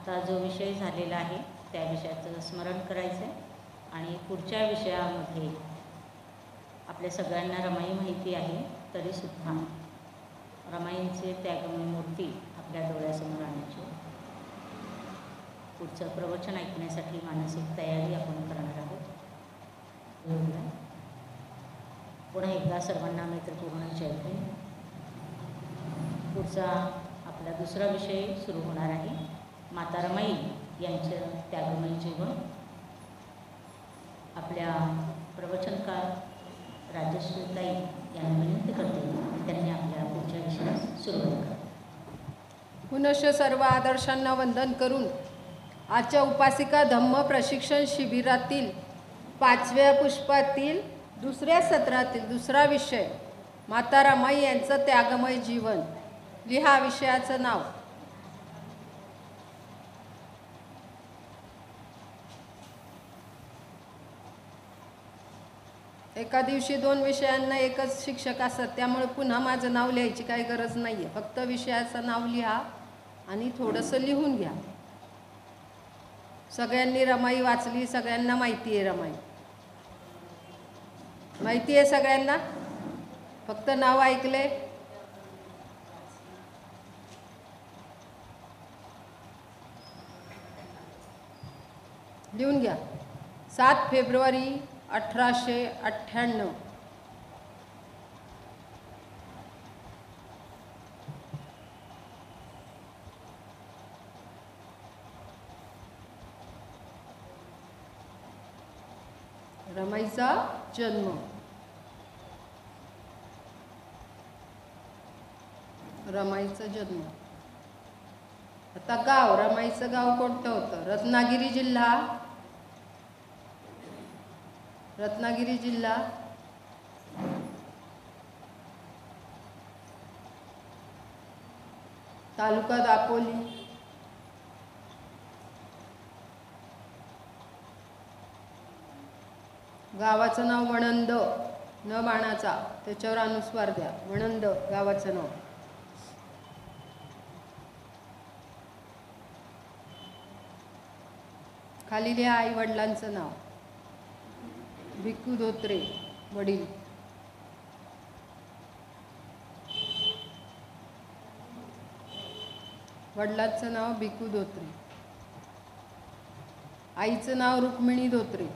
आत्ता जो विषय झालेला आहे त्या विषयाचं स्मरण करायचं आहे आणि पुढच्या विषयामध्ये आपल्या सगळ्यांना रमाई माहिती आहे तरीसुद्धा रमाईंचे त्यागमय मूर्ती आपल्या डोळ्यासमोर आणायची. पुढचं प्रवचन ऐकण्यासाठी मानसिक तयारी आपण करणार आहोत. पुन्हा एकदा सर्वांना मैत्रीपूर्ण जयते. पुढचा आपला दुसरा विषय सुरू होणार आहे. माता रमाई यांचं त्यागमय जीवन. आपल्या प्रवचनकार राजश्रीताई यांना विनंती करते त्यांनी आपल्या पुढच्या विषयास सुरुवात करा. पुनश्च सर्व आदर्शांना वंदन करून आजच्या उपासिका धम्म प्रशिक्षण शिबिरातील 5व्या पुष्पातील दुसऱ्या सत्रातील दुसरा विषय माता रमाई यांचं त्यागमय जीवन. लिहा विषयाचं नाव. एका दिवशी 2 विषयांना एकच शिक्षक असतात, त्यामुळे पुन्हा माझं नाव लिहायची काही गरज नाही आहे. फक्त विषयाचं नाव लिहा आणि थोडंसं लिहून घ्या. सगळ्यांनी रमाई वाचली, सगळ्यांना माहिती आहे रमाई. माहिती आहे सगळ्यांना, फक्त नाव ऐकले. लिहून घ्या. 7 फेब्रुवारी 1898. रमाईचा जन्म. रमाईचा जन्म. आता गाव, रमाईचं गाव कोणतं होतं? रत्नागिरी जिल्हा. रत्नागिरी जिल्हा. तालुका दापोली. गावाचं नाव वणंद, न बाणाचा, त्याच्यावर अनुस्वार द्या. वणंद गावाचं नाव. खाली लिहा आई वडिलांचं नाव. भिक्खू धोत्रे वडील. वडिलांचं नाव भिक्खू धोत्रे. आईचं नाव रुक्मिणी धोत्रे.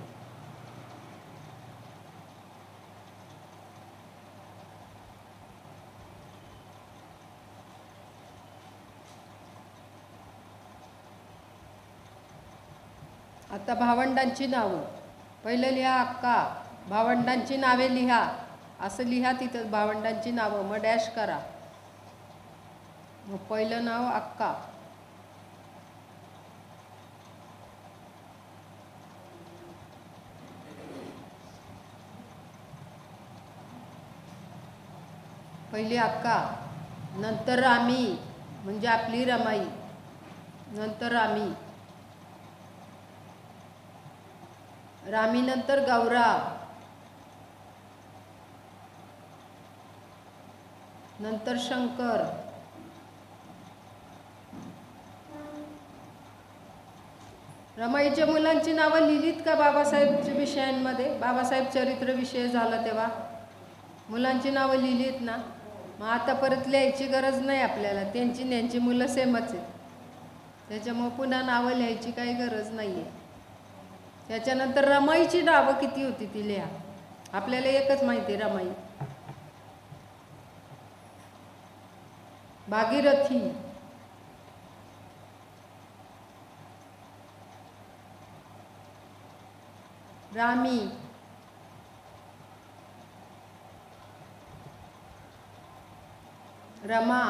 आता भावंडांची नावं. पहिलं लिहा अक्का. भावंडांची नावे लिहा. असं लिहा तिथं भावंडांची नावं, मग डॅश करा. मग पहिलं नाव अक्का. पहिली अक्का. नंतर रामी म्हणजे आपली रमाई. नंतर रामी. रामी नंतर गौरा. नंतर शंकर. रमाईच्या मुलांची नावं लिहिलीत का बाबासाहेबच्या विषयांमध्ये? बाबासाहेब चरित्र विषय झाला तेव्हा मुलांची नावं लिहिलीत ना. मग आता परत लिहायची गरज नाही आपल्याला. त्यांची मुलं सेमच आहेत, त्याच्यामुळे पुन्हा नावं लिहायची काही गरज नाही आहे. त्याच्यानंतर रमाईची नावं किती होती ती लिहा. आपल्याला एकच माहिती आहे रमाई. भागीरथी. रामी. रमा.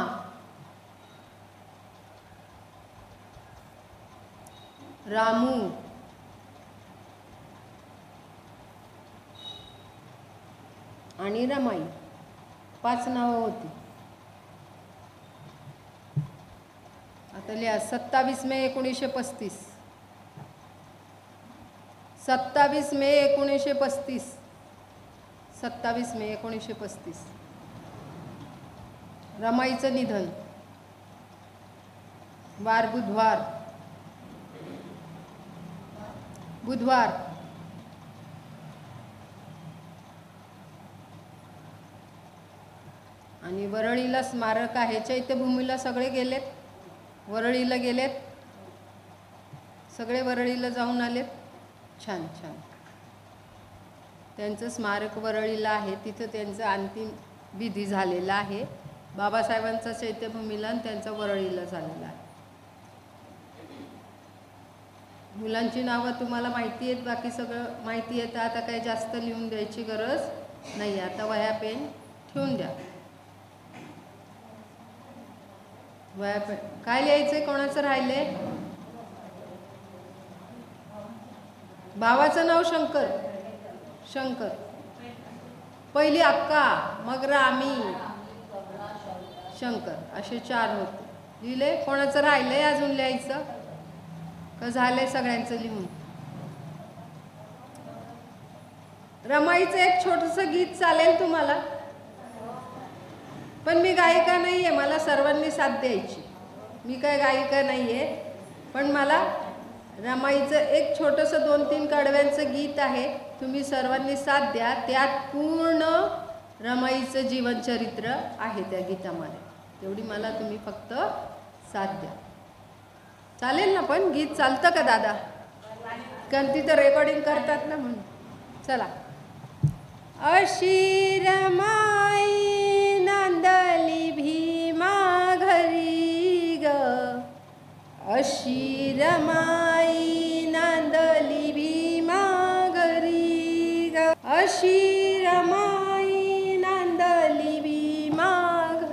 रामू. आणि रमाई. 5 नावं होती. आता लिहा. 27 मे 1935. 27 मे 1935. 27 मे 1935. रमाईचं निधन. वार बुधवार बुधवार, आणि वरळीला स्मारक आहे. चैत्यभूमीला सगळे गेलेत, वरळीला गेलेत, सगळे वरळीला जाऊन आलेत. छान छान. त्यांचं स्मारक वरळीला आहे, तिथं त्यांचा अंतिम विधी झालेला आहे. बाबासाहेबांचा चैत्यभूमीला आणि त्यांचा वरळीला झालेला आहे. मुलांची नावं तुम्हाला माहिती आहेत, बाकी सगळं माहिती आहे. तर आता काही जास्त लिहून द्यायची गरज नाही. आता वह्या पेन ठेवून द्या. वह्या पेन काय लिहायचंय? कोणाचं राहिले? भावाचं नाव शंकर. शंकर. पहिली अक्का, मग रामी, शंकर, असे 4 होते. लिहिले? कोणाचं राहिलंय अजून लिहायचं का झालंय सगळ्यांचं लिहून? रमाईचं एक छोटंसं गीत चालेल तुम्हाला, पण मी गायिका नाही आहे, मला सर्वांनी साथ द्यायची. मी काय गायिका नाही आहे, पण मला रमाईचं एक छोटंसं 2-3 कडव्यांचं गीत आहे, तुम्ही सर्वांनी साथ द्या. त्यात पूर्ण रमाईचं जीवनचरित्र आहे त्या गीतामध्ये. तेवढी मला तुम्ही फक्त साथ द्या. चालेल ना? पण गीत चालतं का दादा? कारण तिथं रेकॉर्डिंग करतात ना म्हणून. चला. अशी रमाई नांदली भीमा घरी ग, अशी रमाई नांदली भीमा घरी ग, अशी रमाई नांदली भीमा घरी,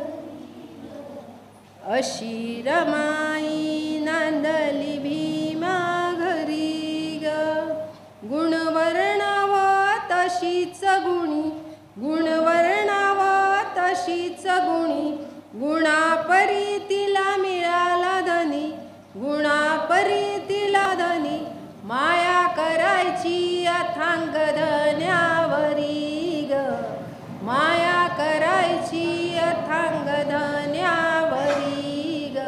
अशी रमाई नांदली भीमा घरी ग. गुणवर्णाव तशीच गुणी, गुणवर्णाव तशीच गुणी, गुणापरी तिला मिळाला धनी, गुणापरी तिला धनी, माया करायची अथांग धन्यावरी ग, माया करायची अथांग धन्यावरी ग.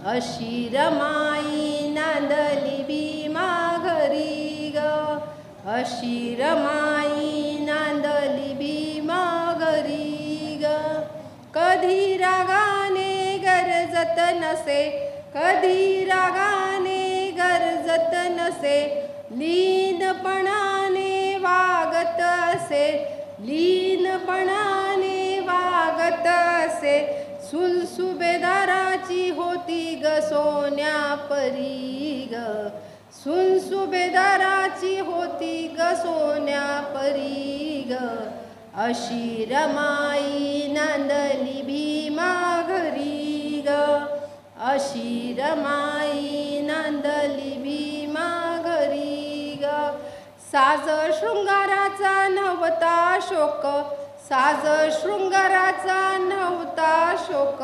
अशी रमाई नांदली भीमा घरी ग, अशी रमाई नांदली भीमा घरी ग. कधी रागाने गरजत नसे, कधी रागाने गरजत नसे, लीनपणाने वागत असे, लीनपणाने वागत असे. सुनसुबेदाराची होती ग सोन्या परी ग, सुनसुबेदाराची होती ग सोन्या परी ग. अशी रमाई नांदली भीमा घरी ग, अशी रमाई नांदली भीमा घरी ग. साज शृंगाराचा नव्हता शोक, साज शृंगाराचा नव्हता शोक,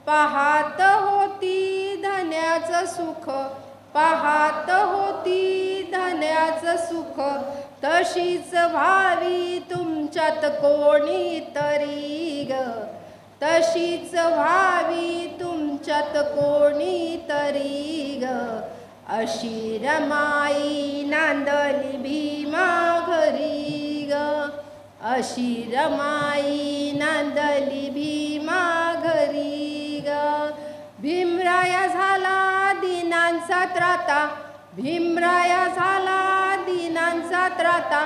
पाहात होती धन्याचं सुख, पाहात होती धन्याचं सुख. तशीच व्हावी तुमच्यात कोणी तरी ग, तशीच व्हावी तुमच्यात कोणी तरी ग. अशी रमाई नांदली भीमा घरी ग, अशी रमाई नांदली भीमा घरी ग. भीमराया झाला दीनांचा त्राता, भीमराया झाला दीनांचा त्राता,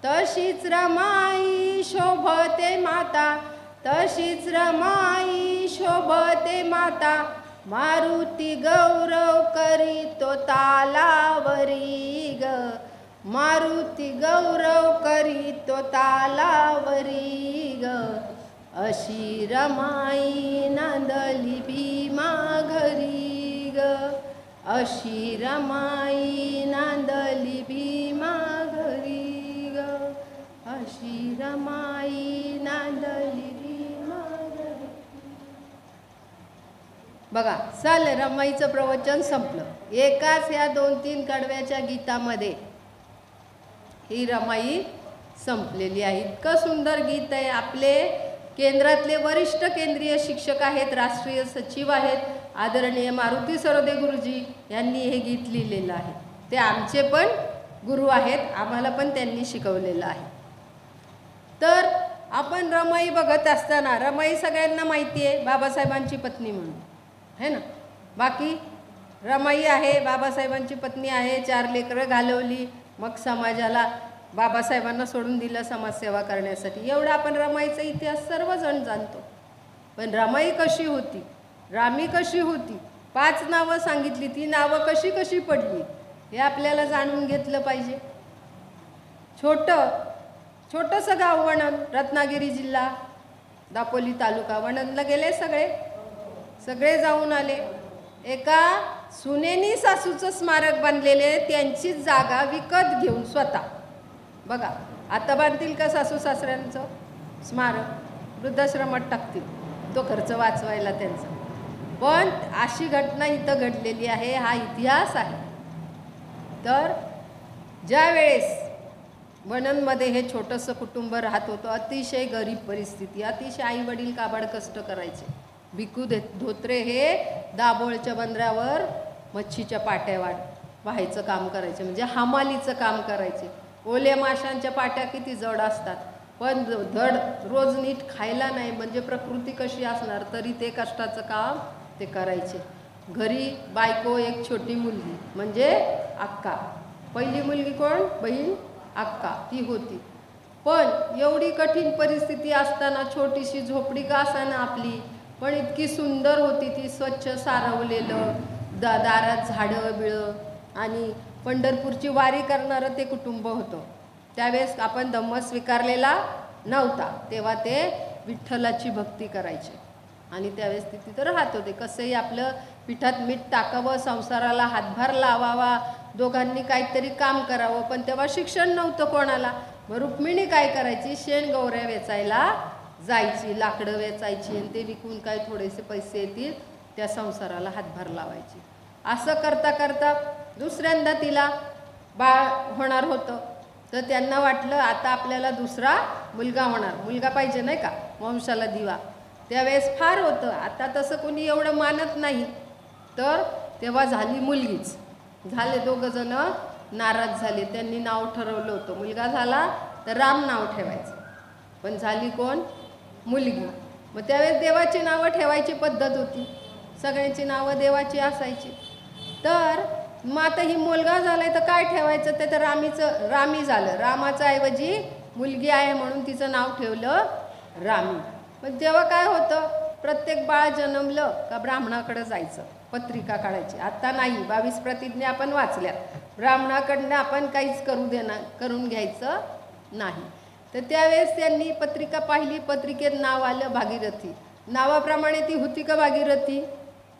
तशीच रमाई शोभते माता, तशीच रमाई शोभते माता. मारुती गौरव करीतो तालावरी ग, मारुती गौरव करीतो तालावरी ग. अशी रमाई नांदली भीमा घरी ग, अशी रमाई नांदली भीमा घरी ग, अशी रमाई नांदली भीमा घरी. बघा, चल रमाईचं प्रवचन संपलं. एकाच ह्या 2-3 कडव्याच्या गीतामध्ये ही रमाई संपलेली आहे. इतकं सुंदर गीत आहे. आपले केंद्रातले वरिष्ठ केंद्रीय शिक्षक आहेत, राष्ट्रीय सचिव आहेत, आदरणीय मारुती सरोदे गुरुजी यांनी हे गीत लिहिलेलं आहे. ते आमचे पण गुरु आहेत, आम्हाला पण त्यांनी शिकवलेलं आहे. तर आपण रमाई बघत असताना, रमाई सगळ्यांना माहिती आहे बाबासाहेबांची पत्नी म्हणून, है ना. बाकी रमाई आहे, बाबासाहेबांची पत्नी आहे, 4 लेकरं घालवली, मग समाजाला बाबासाहेबांना सोडून दिलं समाजसेवा करण्यासाठी. एवढा आपण रमाईचा इतिहास सर्वजण जाणतो. पण रमाई कशी होती, रामी कशी होती, 5 नावं सांगितली, ती नावं कशी कशी पडली हे आपल्याला जाणून घेतलं पाहिजे. छोटंसं गाव वणन, रत्नागिरी जिल्हा, दापोली तालुका. वणनला गेले सगळे जाऊन आले. एका सुनेनी सासूचं स्मारक बांधलेले, त्यांचीच जागा विकत घेऊन स्वतः. बघा, आता बांधतील का सासू सासऱ्यांचं स्मारक? वृद्धाश्रमात टाकतील, तो खर्च वाचवायला त्यांचा. पण अशी घटना इथं घडलेली आहे, हा इतिहास आहे. तर ज्या वेळेस वणनमध्ये हे छोटंसं कुटुंब राहत होतं, अतिशय गरीब परिस्थिती, अतिशय आईवडील काबाड कष्ट करायचे. भिकू धोत्रे हे दाभोळच्या बंदरावर मच्छीच्या पाट्या व्हायचं काम करायचे, म्हणजे हमालीचं काम करायचे. ओल्या माशांच्या पाट्या किती जड असतात, पण धड रोज नीट खायला नाही, म्हणजे प्रकृती कशी असणार, तरी ते कष्टाचं काम ते करायचे. घरी बायको, एक छोटी मुलगी म्हणजे अक्का. पहिली मुलगी कोण? बहीण अक्का, ती होती. पण एवढी कठीण परिस्थिती असताना छोटीशी झोपडी का असाना आपली, पण इतकी सुंदर होती ती, स्वच्छ सारवलेलं, दारात झाडं बिळं, आणि पंढरपूरची वारी करणारं ते कुटुंब होतं. त्यावेळेस आपण धम्म स्वीकारलेला नव्हता, तेव्हा ते विठ्ठलाची भक्ती करायचे आणि त्यावेळेस ते तिथं राहत होते. कसंही आपलं पिठात मीठ टाकावं, संसाराला हातभार लावावा, दोघांनी काहीतरी काम करावं. पण तेव्हा शिक्षण नव्हतं कोणाला. मग रुक्मिणी काय करायची, शेण गौऱ्या वेचायला जायची, लाकडं वेचायची, आणि ते विकून काय थोडेसे पैसे येतील त्या संसाराला हातभार लावायची. असं करता करता दुसऱ्यांदा तिला बाळ होणार होतं. तर त्यांना वाटलं आता आपल्याला दुसरा मुलगा होणार, मुलगा पाहिजे नाही का, वंशाला दिवा. त्यावेळेस फार होतं, आता तसं कोणी एवढं मानत नाही. तर तेव्हा झाली मुलगीच. झाले, दोघं जण नाराज झाले. त्यांनी नाव ठरवलं होतं, मुलगा झाला तर राम नाव ठेवायचं, पण झाली कोण? मुलगी. मग त्यावेळेस देवाची नावं ठेवायची पद्धत होती, सगळ्यांची नावं देवाची असायची. तर मग आता ही मुलगा झालाय तर काय ठेवायचं, ते तर रामी झालं. रामाच्या ऐवजी मुलगी आहे म्हणून तिचं नाव ठेवलं रामी. पण तेव्हा काय होतं, प्रत्येक बाळ जन्मलं का ब्राह्मणाकडे जायचं, पत्रिका काढायची. आता नाही, 22 प्रतिज्ञा आपण वाचल्या, ब्राह्मणाकडनं आपण काहीच करून घ्यायचं नाही. तर त्यावेळेस त्यांनी पत्रिका पाहिली, पत्रिकेत नाव आलं भागीरथी. नावाप्रमाणे ती होती का भागीरथी?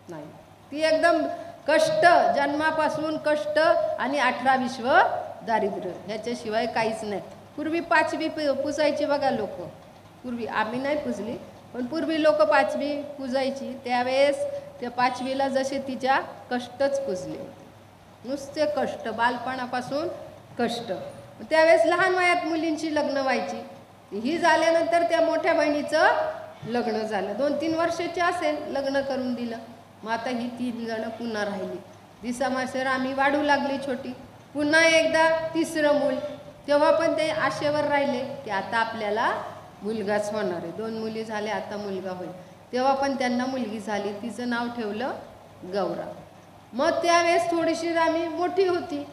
नाही, ती एकदम कष्ट, जन्मापासून कष्ट आणि 18 विश्व दारिद्र्य, ह्याच्याशिवाय काहीच नाही. पूर्वी 5वी पुजायची बघा लोक, पूर्वी आम्ही नाही पुजली, पण पूर्वी लोक 5वी पुजायची. त्यावेळेस त्या 5वीला जसे तिच्या कष्टच पुजले होते, नुसते कष्ट, बालपणापासून कष्ट. त्यावेळेस लहान वयात मुलींची लग्न व्हायची. ही झाल्यानंतर त्या मोठ्या बहिणीचं लग्न झालं, 2-3 वर्षाची असेल, लग्न करून दिलं. मग आता ही 3 जण पुन्हा राहिली. दिसामासेर आम्ही वाढू लागली छोटी, पुन्हा एकदा 3रं मूल. तेव्हा पण ते आशेवर राहिले की आता आपल्याला मुलगाच होणार आहे. 2 मुली झाल्या, आता मुलगा होईल. तेव्हा पण त्यांना मुलगी झाली, तिचं नाव ठेवलं गौरा. मग त्यावेळेस थोडीशी रामी मोठी होती.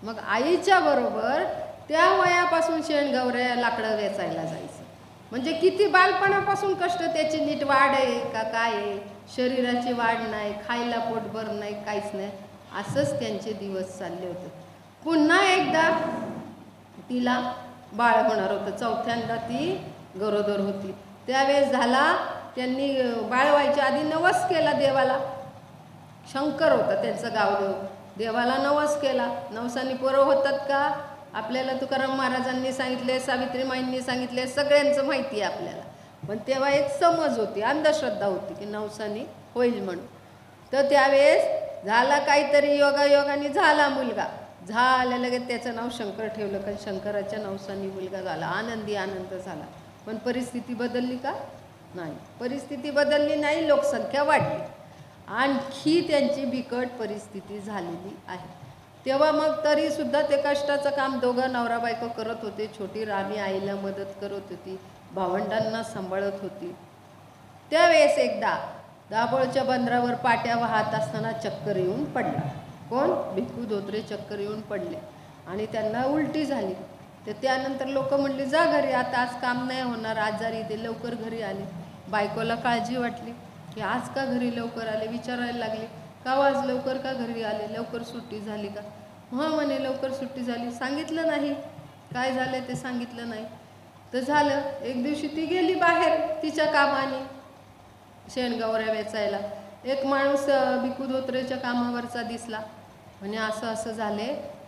मग आईच्या बरोबर त्या वयापासून शेण गौऱ्या लाकडं वेचायला जायचं. म्हणजे किती बालपणापासून कष्ट, त्याची नीट वाढ आहे का काय आहे, शरीराची वाढ नाही, खायला पोटभर नाही, काहीच नाही. असंच त्यांचे दिवस चालले होते. पुन्हा एकदा तिला बाळ होणार होतं, 4थ्यांदा ती गरोदर होती. त्यावेळेस झाला, त्यांनी बाळ व्हायच्या आधी नवस केला देवाला. शंकर होता त्यांचं गावदेव, देवाला नवस केला. नवसानी पोरं होतात का? आपल्याला तुकाराम महाराजांनी सांगितले, सावित्रीमाईंनी सांगितले, सगळ्यांचं माहिती आहे आपल्याला. पण तेव्हा एक समज होती, अंधश्रद्धा होती की नवसानी होईल म्हणून. तर त्यावेळेस झाला काहीतरी, योगायोगाने झाला मुलगा. झालं, लगेच त्याचं नाव शंकर ठेवलं, कारण शंकराच्या नवसानी मुलगा झाला. आनंदी आनंद झाला. पण परिस्थिती बदलली का? नाही, परिस्थिती बदलली नाही, लोकसंख्या वाढली, आणखी त्यांची बिकट परिस्थिती झालेली आहे. तेव्हा मग तरीसुद्धा ते कष्टाचं काम दोघं नवरा बायको करत होते. छोटी रामी आईला मदत करत होती, भावंडांना सांभाळत होती. त्यावेळेस एकदा दाभोळच्या बंदरावर पाट्या वाहत असताना चक्कर येऊन पडला. कोण? भिक्खू धोत्रे चक्कर येऊन पडले आणि त्यांना उलटी झाली. तर त्यानंतर लोक म्हणली जा घरी, आता आज काम नाही होणार, आजारी. ते लवकर घरी आले. बायकोला काळजी वाटली की आज का घरी लवकर आले, विचारायला लागले का आज लवकर का घरी आले, लवकर सुट्टी झाली का? हां म्हणे लवकर सुट्टी झाली. सांगितलं नाही काय झालं ते सांगितलं नाही. तर झालं एक दिवशी ती गेली बाहेर तिच्या कामाने शेणगवऱ्या वेचायला. एक माणूस भिक्खू धोत्रेच्या कामावरचा दिसला. म्हणे असं असं झाले,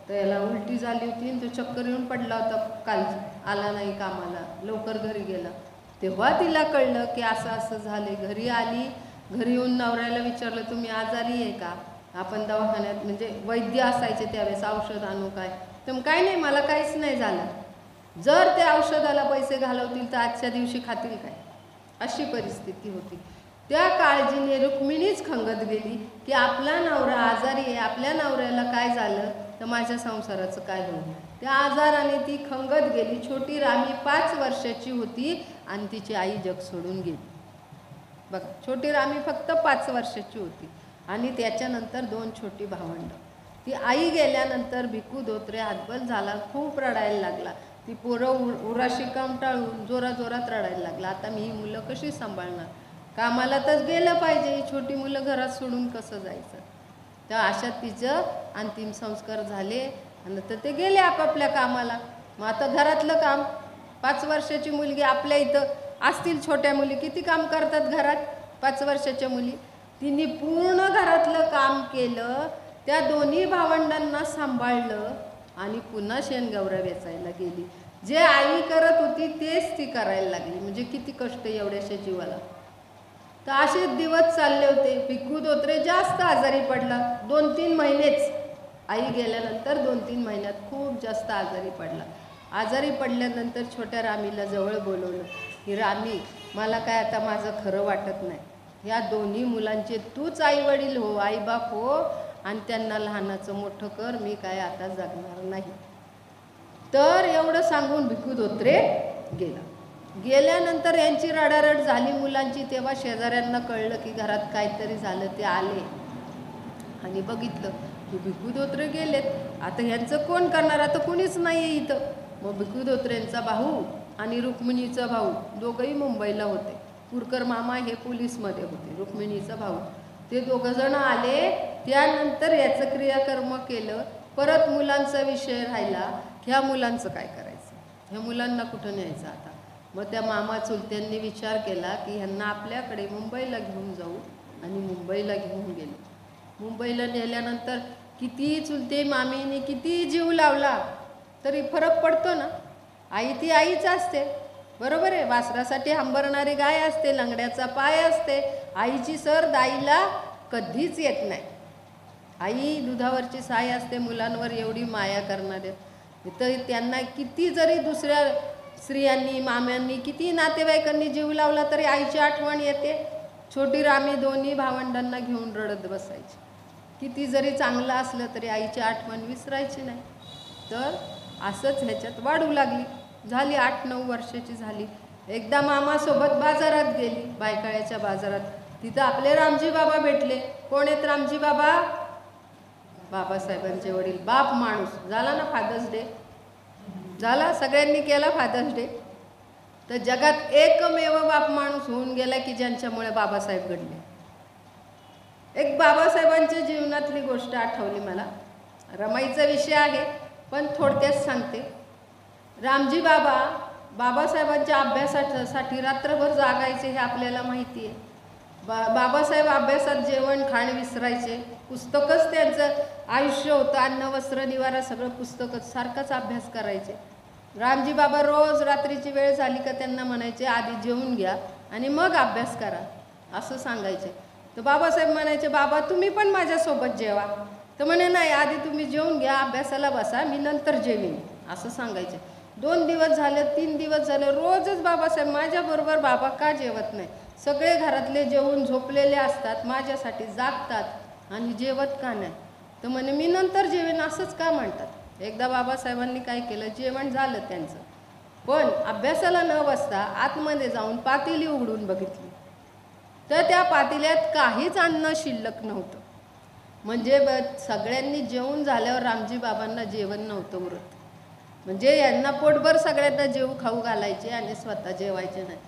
तर याला उलटी झाली होती आणि तो चक्कर येऊन पडला होता, काल आला नाही कामाला, लवकर घरी गेला. तेव्हा तिला कळलं की असं असं झाले. घरी आली, घरी येऊन नवऱ्याला विचारलं तुम्ही आजारी आहे का? आपण दवाखान्यात म्हणजे वैद्य असायचे त्यावेळेस, औषध आणू काय? तर काय नाही मला काहीच नाही झालं. जर त्या औषधाला पैसे घालवतील तर आजच्या दिवशी खातील काय, अशी परिस्थिती होती. त्या काळजीने रुक्मिणीच खंगत गेली की आपला नवरा आजारी आहे, आपल्या नवऱ्याला काय झालं तर माझ्या संसाराचं काय होईल. त्या आजाराने ती खंगत गेली. छोटी रामी 5 वर्षाची होती आणि तिची आई जग सोडून गेली. बघा, छोटी रामी फक्त 5 वर्षाची होती आणि त्याच्यानंतर 2 छोटी भावंड. ती आई गेल्यानंतर भिक्खू धोत्रे हतबल झाला, खूप रडायला लागला. ती पोरं उराशी कंटाळून जोराजोरात रडायला लागला. आता मी ही मुलं कशी सांभाळणार, कामाला तर गेलं पाहिजे, ही छोटी मुलं घरात सोडून कसं जायचं. तर अशा तिचं अंतिम संस्कार झाले आणि नंतर ते गेले आपापल्या कामाला. मग आता घरातलं काम, 5 वर्षाची मुलगी आपल्या इथं असतील छोट्या मुली किती काम करतात घरात, 5 वर्षाच्या मुली. तिने पूर्ण घरातलं काम केलं, त्या दोन्ही भावंडांना सांभाळलं आणि पुन्हा शेणगवऱ्या वेचायला गेली. जे आई करत होती तेच ती करायला लागली. म्हणजे किती कष्ट एवढ्याशा जीवाला. तर असे दिवस चालले होते. भिक्खू धोत्रे जास्त आजारी पडला. 2-3 महिनेच, आई गेल्यानंतर 2-3 महिन्यात खूप जास्त आजारी पडला. आजारी पडल्यानंतर छोट्या रामीला जवळ बोलवलं की रामी, मला काय आता माझं खरं वाटत नाही. ह्या दोन्ही मुलांचे तूच आई वडील हो, आईबाप हो आणि त्यांना लहानाचं मोठं कर, मी काय आता जगणार नाही. तर एवढं सांगून भिक्खू धोत्रे गेला. गेल्यानंतर यांची रडारड झाली मुलांची. तेव्हा शेजाऱ्यांना कळलं की घरात काहीतरी झालं. ते आले आणि बघितलं की भिक्खू धोत्रे गेलेत. आता ह्यांचं कोण करणार, आता कुणीच नाही आहे इथं. मग भिक्खू धोत्रेंचा भाऊ आणि रुक्मिणीचा भाऊ दोघंही मुंबईला होते. पुरकर मामा हे पोलीसमध्ये होते, रुक्मिणीचा भाऊ. ते दोघंजण आले. त्यानंतर याचं क्रियाकर्म केलं. परत मुलांचा विषय राहिला, ह्या मुलांचं काय करायचं, ह्या मुलांना कुठं न्यायचं आता. मग त्या मामा चुलत्यांनी विचार केला की ह्यांना आपल्याकडे मुंबईला घेऊन जाऊ आणि मुंबईला घेऊन गेले. मुंबईला नेल्यानंतर किती चुलते मामीने किती जीव लावला तरी फरक पडतो ना. आई ती आईच असते, बरोबर आहे. वासरासाठी हंबरणारी गाय असते, लंगड्याचा पाय असते. आईची सर दाईला कधीच येत नाही. आई दुधावरची साय असते, मुलांवर एवढी माया करणारे. तर त्यांना किती जरी दुसऱ्या स्त्रियांनी माम्यांनी किती नातेवाईकांनी जीव लावला तरी आईची आठवण येते. छोटी रामी दोन्ही भावंडांना घेऊन रडत बसायची. किती जरी चांगलं असलं तरी आईची आठवण विसरायची नाही. तर असंच ह्याच्यात वाढू लागली. झाली 8-9 वर्षाची झाली. एकदा मामासोबत बाजारात गेली, बायकाळ्याच्या बाजारात. तिथं आपले रामजी बाबा भेटले. कोण आहेत रामजी बाबा? बाबासाहेबांचे वडील. बाप माणूस झाला ना, फादर्स डे झाला, सगळ्यांनी केला फादर्स डे. तर जगात एकमेव बाप माणूस होऊन गेला की ज्यांच्यामुळे बाबासाहेब घडले. एक बाबासाहेबांच्या जीवनातली गोष्ट आठवली मला. रमाईचा विषय आहे पण थोडक्यात सांगते. रामजी बाबा बाबासाहेबांच्या अभ्यासासाठी रात्रभर जागायचे हे आपल्याला माहिती आहे. बाबासाहेब अभ्यासात जेवण खाण विसरायचे. पुस्तकच त्यांचं आयुष्य होतं. अन्न वस्त्र निवारा सगळं पुस्तकच, सारखाच अभ्यास करायचे. रामजी बाबा रोज रात्रीची वेळ झाली का त्यांना म्हणायचे आधी जेवून घ्या आणि मग अभ्यास करा, असं सांगायचे. तर बाबासाहेब म्हणायचे बाबा तुम्ही पण माझ्यासोबत जेवा. तर म्हणे नाही, आधी तुम्ही जेवून घ्या, अभ्यासाला बसा, मी नंतर जेवीन, असं सांगायचे. 2 दिवस झाले, 3 दिवस झाले, रोजच बाबासाहेब माझ्याबरोबर. बाबा का जेवत नाही? सगळे घरातले जेवून झोपलेले असतात, माझ्यासाठी जागतात आणि जेवत का नाही? तर म्हणे मी नंतर जेवेन, असंच का म्हणतात. एकदा बाबासाहेबांनी काय केलं, जेवण झालं त्यांचं, पण अभ्यासाला न बसता आतमध्ये जाऊन पातेली उघडून बघितली, तर त्या पातेल्यात काहीच अन्न शिल्लक नव्हतं. म्हणजे सगळ्यांनी जेवून झाल्यावर रामजी बाबांना जेवण नव्हतं उरत. म्हणजे यांना पोटभर सगळ्यांना जेवू खाऊ घालायचे आणि स्वतः जेवायचे नाही.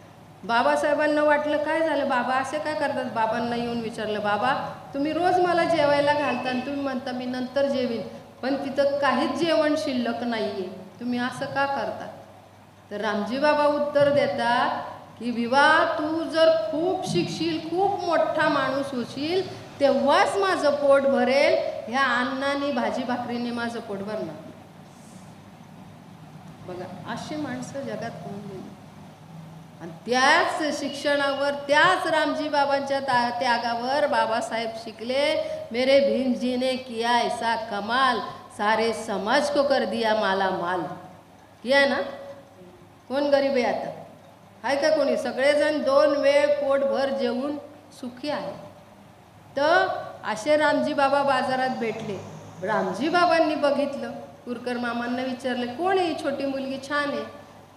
बाबासाहेबांना वाटलं काय झालं, बाबा असे काय करतात. बाबांना येऊन विचारलं, बाबा तुम्ही रोज मला जेवायला घालता आणि तुम्ही म्हणता मी नंतर जेवीन, पण तिथं काहीच जेवण शिल्लक नाही आहे, तुम्ही असं का करता. तर रामजी बाबा उत्तर देतात की विवा, तू जर खूप शिकशील, खूप मोठा माणूस होशील, तेव्हाच माझं पोट भरेल, ह्या अन्नाने भाजी भाकरीने माझं पोट भरणार. बघा अशी माणसं जगात होऊन गेली. आणि त्याच शिक्षणावर, त्याच रामजी बाबांच्या त्यागावर बाबासाहेब शिकले. मेरे भीम जी ने किया ऐसा कमाल, सारे समाज को कर दिया माला माल. किया ना. कोण गरीब आहे आता, आहे का कोणी. सगळेजण 2 वेळ पोटभर जेवून सुखी आहे. तर असे रामजी बाबा बाजारात भेटले. रामजी बाबांनी बघितलं, कुरकर मामांना विचारलं, कोण आहे छोटी मुलगी, छान आहे.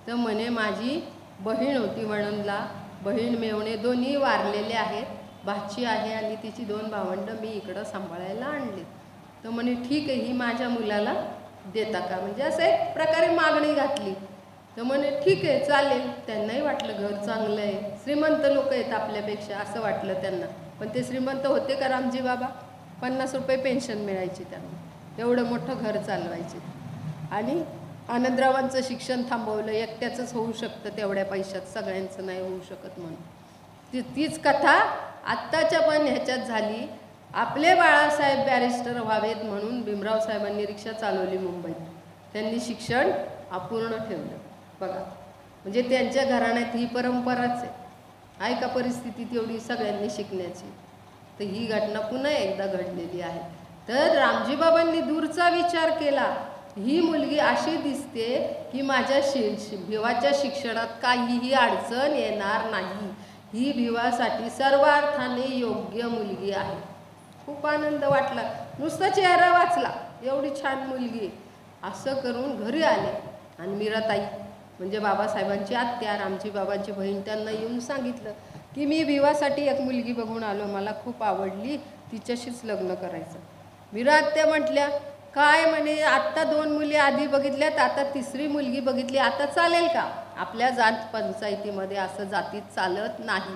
तर म्हणे माझी बहीण होती वणंदला, बहीण मेवणे दोन्ही वारलेले आहेत, भाची आहे आणि तिची 2 भावंडं मी इकडं सांभाळायला आणली. तर म्हणे ठीक आहे, ही माझ्या मुलाला देता का, म्हणजे असं एक प्रकारे मागणी घातली. तर म्हणे ठीक आहे चालेल. त्यांनाही वाटलं घर चांगलं आहे, श्रीमंत लोक आहेत आपल्यापेक्षा असं वाटलं त्यांना. पण ते श्रीमंत होते का रामजी बाबा. 50 रुपये पेन्शन मिळायची त्यांना, एवढं मोठं घर चालवायचे. आणि आनंदरावांचं शिक्षण थांबवलं, एकट्याचंच होऊ शकतं तेवढ्या पैशात, सगळ्यांचं नाही होऊ शकत म्हणून. तीच कथा आत्ताच्या पण ह्याच्यात झाली. आपले बाळासाहेब बॅरिस्टर व्हावेत म्हणून भीमराव साहेबांनी रिक्षा चालवली मुंबईत, त्यांनी शिक्षण अपूर्ण ठेवलं. बघा म्हणजे त्यांच्या घराण्यात ही परंपराच आहे का परिस्थिती तेवढी सगळ्यांनी शिकण्याची. तर ही घटना पुन्हा एकदा घडलेली आहे. तर रामजी बाबांनी दूरचा विचार केला, ही मुलगी अशी दिसते की माझ्या भिवाच्या शिक्षणात काहीही अडचण येणार नाही, ही भिवासाठी सर्वार्थाने योग्य मुलगी आहे. खूप आनंद वाटला, नुसता चेहरा वाचला, एवढी छान मुलगी. असं करून घरी आले आणि मीराताई म्हणजे बाबासाहेबांची आत्या, रामजी बाबांची बहीण, त्यांना येऊन सांगितलं की मी भिवासाठी एक मुलगी बघून आलो, मला खूप आवडली, तिच्याशीच लग्न करायचं. मीरा आत्या म्हटल्या काय म्हणे, आत्ता 2 मुली आधी बघितल्यात, आता 3री मुलगी बघितली, आता चालेल का. आपल्या जात पंचायतीमध्ये असं जातीत चालत नाही,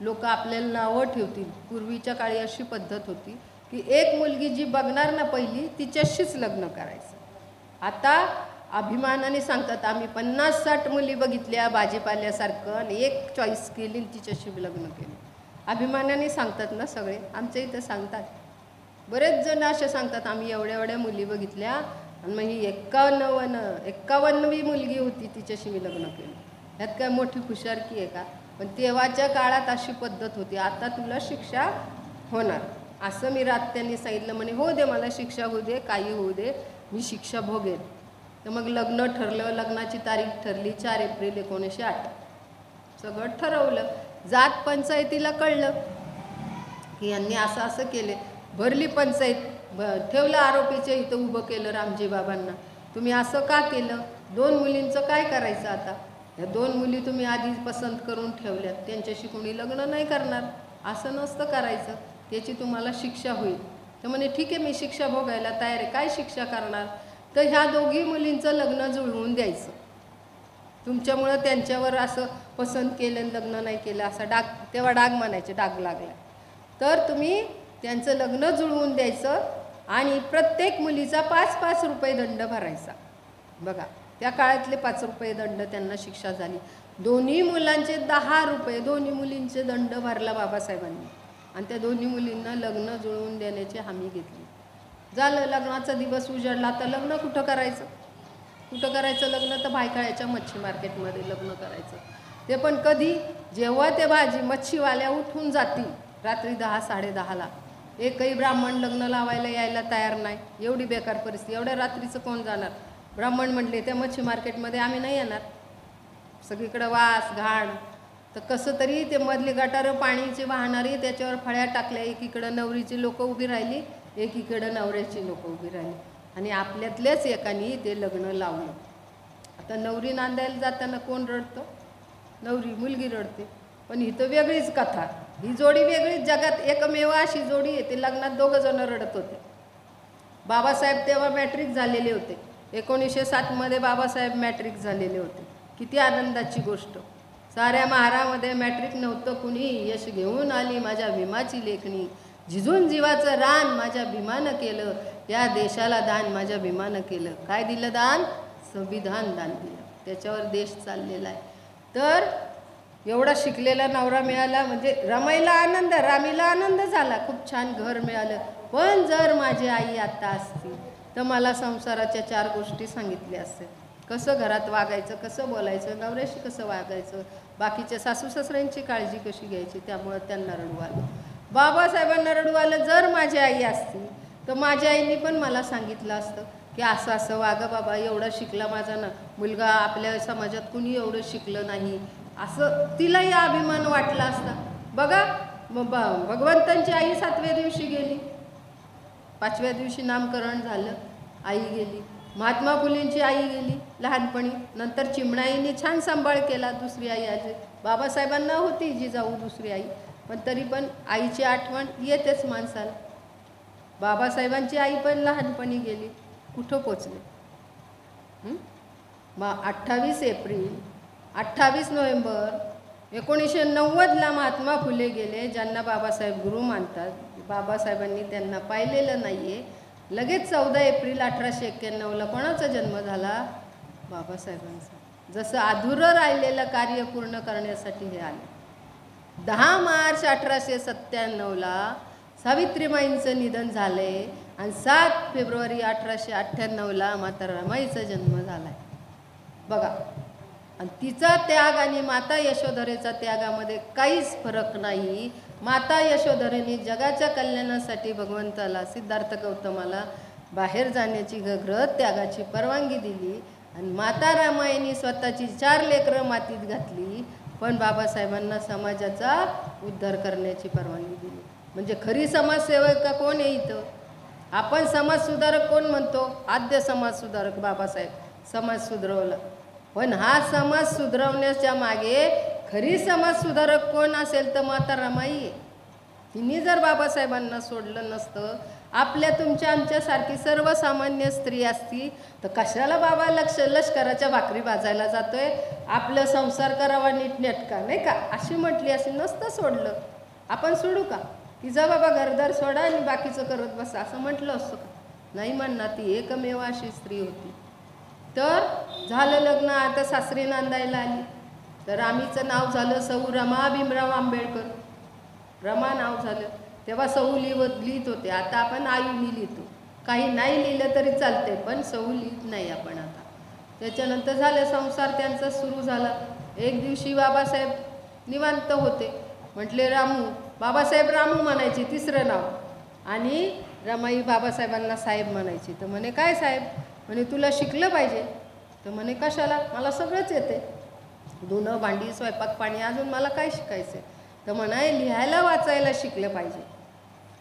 लोक आपल्याला नावं ठेवतील. पूर्वीच्या काळी अशी पद्धत होती की एक मुलगी जी बघणार ना पहिली, तिच्याशीच लग्न करायचं. आता अभिमानाने सांगतात आम्ही 50-60 मुली बघितल्या भाजीपाल्यासारखं आणि एक चॉईस केली तिच्याशी लग्न केलं. अभिमानाने सांगतात ना सगळे, आमच्या इथं सांगतात, बरेच जण असे सांगतात आम्ही एवढ्या मुली बघितल्या आणि मग ही 51वी मुलगी होती, तिच्याशी मी लग्न केलं. ह्यात काय मोठी हुशारकी आहे का. पण तेव्हाच्या काळात अशी पद्धत होती. आता तुला शिक्षा होणार असं मी रात्यांनी सांगितलं. म्हणे हो दे, मला शिक्षा होऊ दे, काही होऊ दे, मी शिक्षा भोगेन. तर मग लग्न ठरलं, लग्नाची तारीख ठरली 4 एप्रिल 1908. सगळं ठरवलं. जात पंचायतीला कळलं की यांनी असं असं केले, भरली पंचायत, ठेवलं आरोपीच्या इथं उभं केलं रामजी बाबांना. तुम्ही असं का केलं, 2 मुलींचं काय करायचं आता. या 2 मुली तुम्ही आधी पसंत करून ठेवल्यात, त्यांच्याशी कोणी लग्न नाही करणार, असं नसतं करायचं, त्याची तुम्हाला शिक्षा होईल. तर म्हणे ठीक आहे, मी शिक्षा भोगायला तयार आहे. काय शिक्षा करणार, तर ह्या 2 मुलींचं लग्न जुळवून द्यायचं. तुमच्यामुळं त्यांच्यावर असं पसंत केलं लग्न नाही केलं असं डाग, तेव्हा डाग म्हणायचे, डाग लागला, तर तुम्ही त्यांचं लग्न जुळवून द्यायचं आणि प्रत्येक मुलीचा 5-5 रुपये दंड भरायचा. बघा त्या काळातले 5 रुपये दंड त्यांना शिक्षा झाली. दोन्ही मुलांचे 10 रुपये, दोन्ही मुलींचे दंड भरला बाबासाहेबांनी आणि त्या दोन्ही मुलींना लग्न जुळवून देण्याची हमी घेतली. झालं, लग्नाचा दिवस उजाडला. आता लग्न कुठं करायचं, कुठं करायचं लग्न, तर भायखळ्याच्या मच्छी मार्केटमध्ये लग्न करायचं. ते पण कधी, जेव्हा ते मच्छीवाल्या उठून जातील रात्री 10-10:30ला. एकही ब्राह्मण लग्न लावायला यायला तयार नाही, एवढी बेकार परिस्थिती. एवढ्या रात्रीचं कोण जाणार. ब्राह्मण म्हटले त्या मच्छी मार्केटमध्ये आम्ही नाही येणार, सगळीकडं वास घाण. तर कसं तरी ते मधली गटारं पाणीची वाहणारी, त्याच्यावर फळ्या टाकल्या, एकीकडं नवरीची लोकं उभी राहिली, एकीकडं नवऱ्याची लोक उभी राहिली आणि आपल्यातल्याच एकाने ते लग्न लावलं. आता नवरी नांदायला जाताना कोण रडतं? नवरी, मुलगी रडते. पण ही तर वेगळीच कथा. ही जोडी वेगळीच, जगात एकमेव अशी जोडी आहे. ते लग्नात दोघं जण रडत होते. बाबासाहेब तेव्हा मॅट्रिक झालेले होते. 1907 बाबासाहेब मॅट्रिक झालेले होते. किती आनंदाची गोष्ट. साऱ्या महारामध्ये मॅट्रिक नव्हतं कुणी, यश घेऊन आली माझ्या भीमाची लेखणी. झिजून जीवाचं रान माझ्या भीमानं केलं, या देशाला दान माझ्या भीमानं केलं. काय दिलं दान? संविधान दान दिलं. त्याच्यावर देश चाललेला आहे. तर एवढा शिकलेला नवरा मिळाला म्हणजे रमाईला आनंद, रामीला आनंद झाला. खूप छान घर मिळालं. पण जर माझी आई आता असती तर मला संसाराच्या 4 गोष्टी सांगितल्या असत्या. कसं घरात वागायचं, कसं बोलायचं, नवऱ्याशी कसं वागायचं, बाकीच्या सासू सासऱ्यांची काळजी कशी घ्यायची. त्यामुळं त्यांना रडू आलं. बाबासाहेबांना रडू आलं. जर माझी आई असती तर माझ्या आईने पण मला सांगितलं असतं की असं असं वागा बाबा, एवढा शिकला माझा ना मुलगा, आपल्या समाजात कुणी एवढं शिकलं नाही, असं तिलाही अभिमान वाटला असता. बघा, भगवंतांची आई 7व्या दिवशी गेली, 5व्या दिवशी नामकरण झालं, आई गेली. महात्मा फुलेंची आई गेली लहानपणी. नंतर चिमणाईने छान सांभाळ केला. दुसरी आई आली. बाबासाहेबांना होती जिजाऊ दुसरी आई, पण तरी पण आईची आठवण येतेच माणसाला. बाबासाहेबांची आई पण लहानपणी गेली. कुठं पोचले? 28 एप्रिल 28 नोव्हेंबर 1990 महात्मा फुले गेले, ज्यांना बाबासाहेब गुरु मानतात. बाबासाहेबांनी त्यांना पाहिलेलं नाही आहे. लगेच 14 एप्रिल 1891 कोणाचा जन्म झाला? बाबासाहेबांचा. जसं अधुरं राहिलेलं कार्य पूर्ण करण्यासाठी हे आले. 10 मार्च 1897 सावित्रीबाईंचं निधन झाले आणि 7 फेब्रुवारी 1898 माता रमाईचा जन्म झाला आहे. बघा, आणि तिचा त्याग आणि माता यशोधरेचा त्यागामध्ये काहीच फरक नाही. माता यशोधरेने जगाच्या कल्याणासाठी भगवंताला, सिद्धार्थ गौतमाला बाहेर जाण्याची ग्रह त्यागाची परवानगी दिली आणि माता रमाईने स्वतःची 4 लेकरं मातीत घातली, पण बाबासाहेबांना समाजाचा उद्धार करण्याची परवानगी दिली. म्हणजे खरी समाजसेवक कोण आहे इथं? आपण समाजसुधारक कोण म्हणतो? आद्य समाजसुधारक बाबासाहेब, समाज सुधरवला. पण हा समाज सुधरवण्याच्या मागे खरी समाजसुधारक कोण असेल तर माता रमाई आहे. तिने जर बाबासाहेबांना सोडलं नसतं, आपल्या तुमच्या आमच्यासारखी सर्वसामान्य स्त्री असती तर कशाला बाबा लष्कराच्या भाकरी भाजायला जातोय, आपलं संसार करावा नीटनेटका, नाही का, अशी म्हटली अशी नसतं सोडलं. आपण सोडू का? की जा बाबा घरदार सोडा आणि बाकीचं करत बसा असं म्हटलं असतं का? नाही म्हणणार. ती एकमेव अशी स्त्री होती. तर झालं लग्न. आता सासरी नांदायला आली. तर आम्हीचं नाव झालं सौ रमा भीमराव आंबेडकर. रमा नाव झालं. तेव्हा सौ लिहित होते. आता आपण आयुनी लिहितो. काही नाही लिहिलं तरी चालते, पण सौ लिहित नाही आपण आता. त्याच्यानंतर झालं संसार त्यांचा सुरू झाला. एक दिवशी बाबासाहेब निवांत होते. म्हटले रामू. बाबासाहेब रामू म्हणायचे, 3रं नाव. आणि रमाई बाबासाहेबांना साहेब म्हणायची. तर म्हणे काय साहेब? म्हणे तुला शिकलं पाहिजे. तर म्हणे कशाला? मला सगळंच येते, धुणं भांडी स्वयंपाक पाणी, अजून मला काय शिकायचं? तर म्हणाय लिहायला वाचायला शिकलं पाहिजे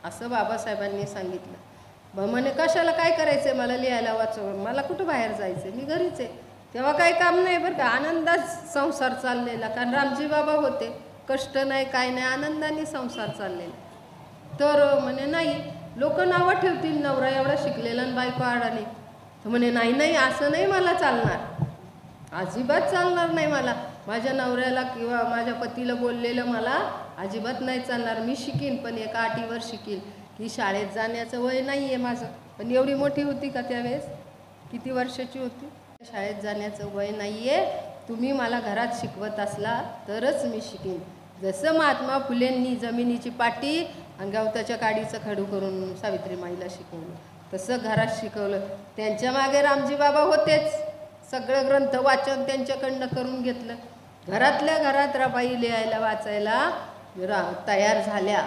असं बाबासाहेबांनी सांगितलं. म्हणे कशाला, काय करायचं आहे मला लिहायला वाचवून? मला कुठं बाहेर जायचं आहे, मी घरीच आहे. तेव्हा काही काम नाही बरं का, आनंदात संसार चाललेला. कारण रामजी बाबा होते, कष्ट नाही काय नाही, आनंदाने संसार चाललेला. तर म्हणे नाही, लोक नावं ठेवतील नवरा एवढा शिकलेला आणि बायको अडाणी. तर म्हणे नाही नाही, असं नाही मला चालणार, अजिबात चालणार नाही मला. माझ्या नवऱ्याला किंवा माझ्या पतीला बोललेलं मला अजिबात नाही चालणार. मी शिकीन, पण एका अटीवर शिकीन की शाळेत जाण्याचं वय नाही आहे माझं. पण एवढी मोठी होती का त्यावेळेस? किती वर्षाची होती? शाळेत जाण्याचं वय नाही आहे, तुम्ही मला घरात शिकवत असला तरच मी शिकीन. जसं महात्मा फुलेंनी जमिनीची पाटी आणि गवताच्या काडीचं खडू करून सावित्रीमाईला शिकवलं, तसं घरात शिकवलं. त्यांच्या मागे रामजी बाबा होतेच. सगळं ग्रंथ वाचन त्यांच्याकडनं करून घेतलं. घरातल्या घरात रबाई लिहायला वाचायला तयार झाल्या.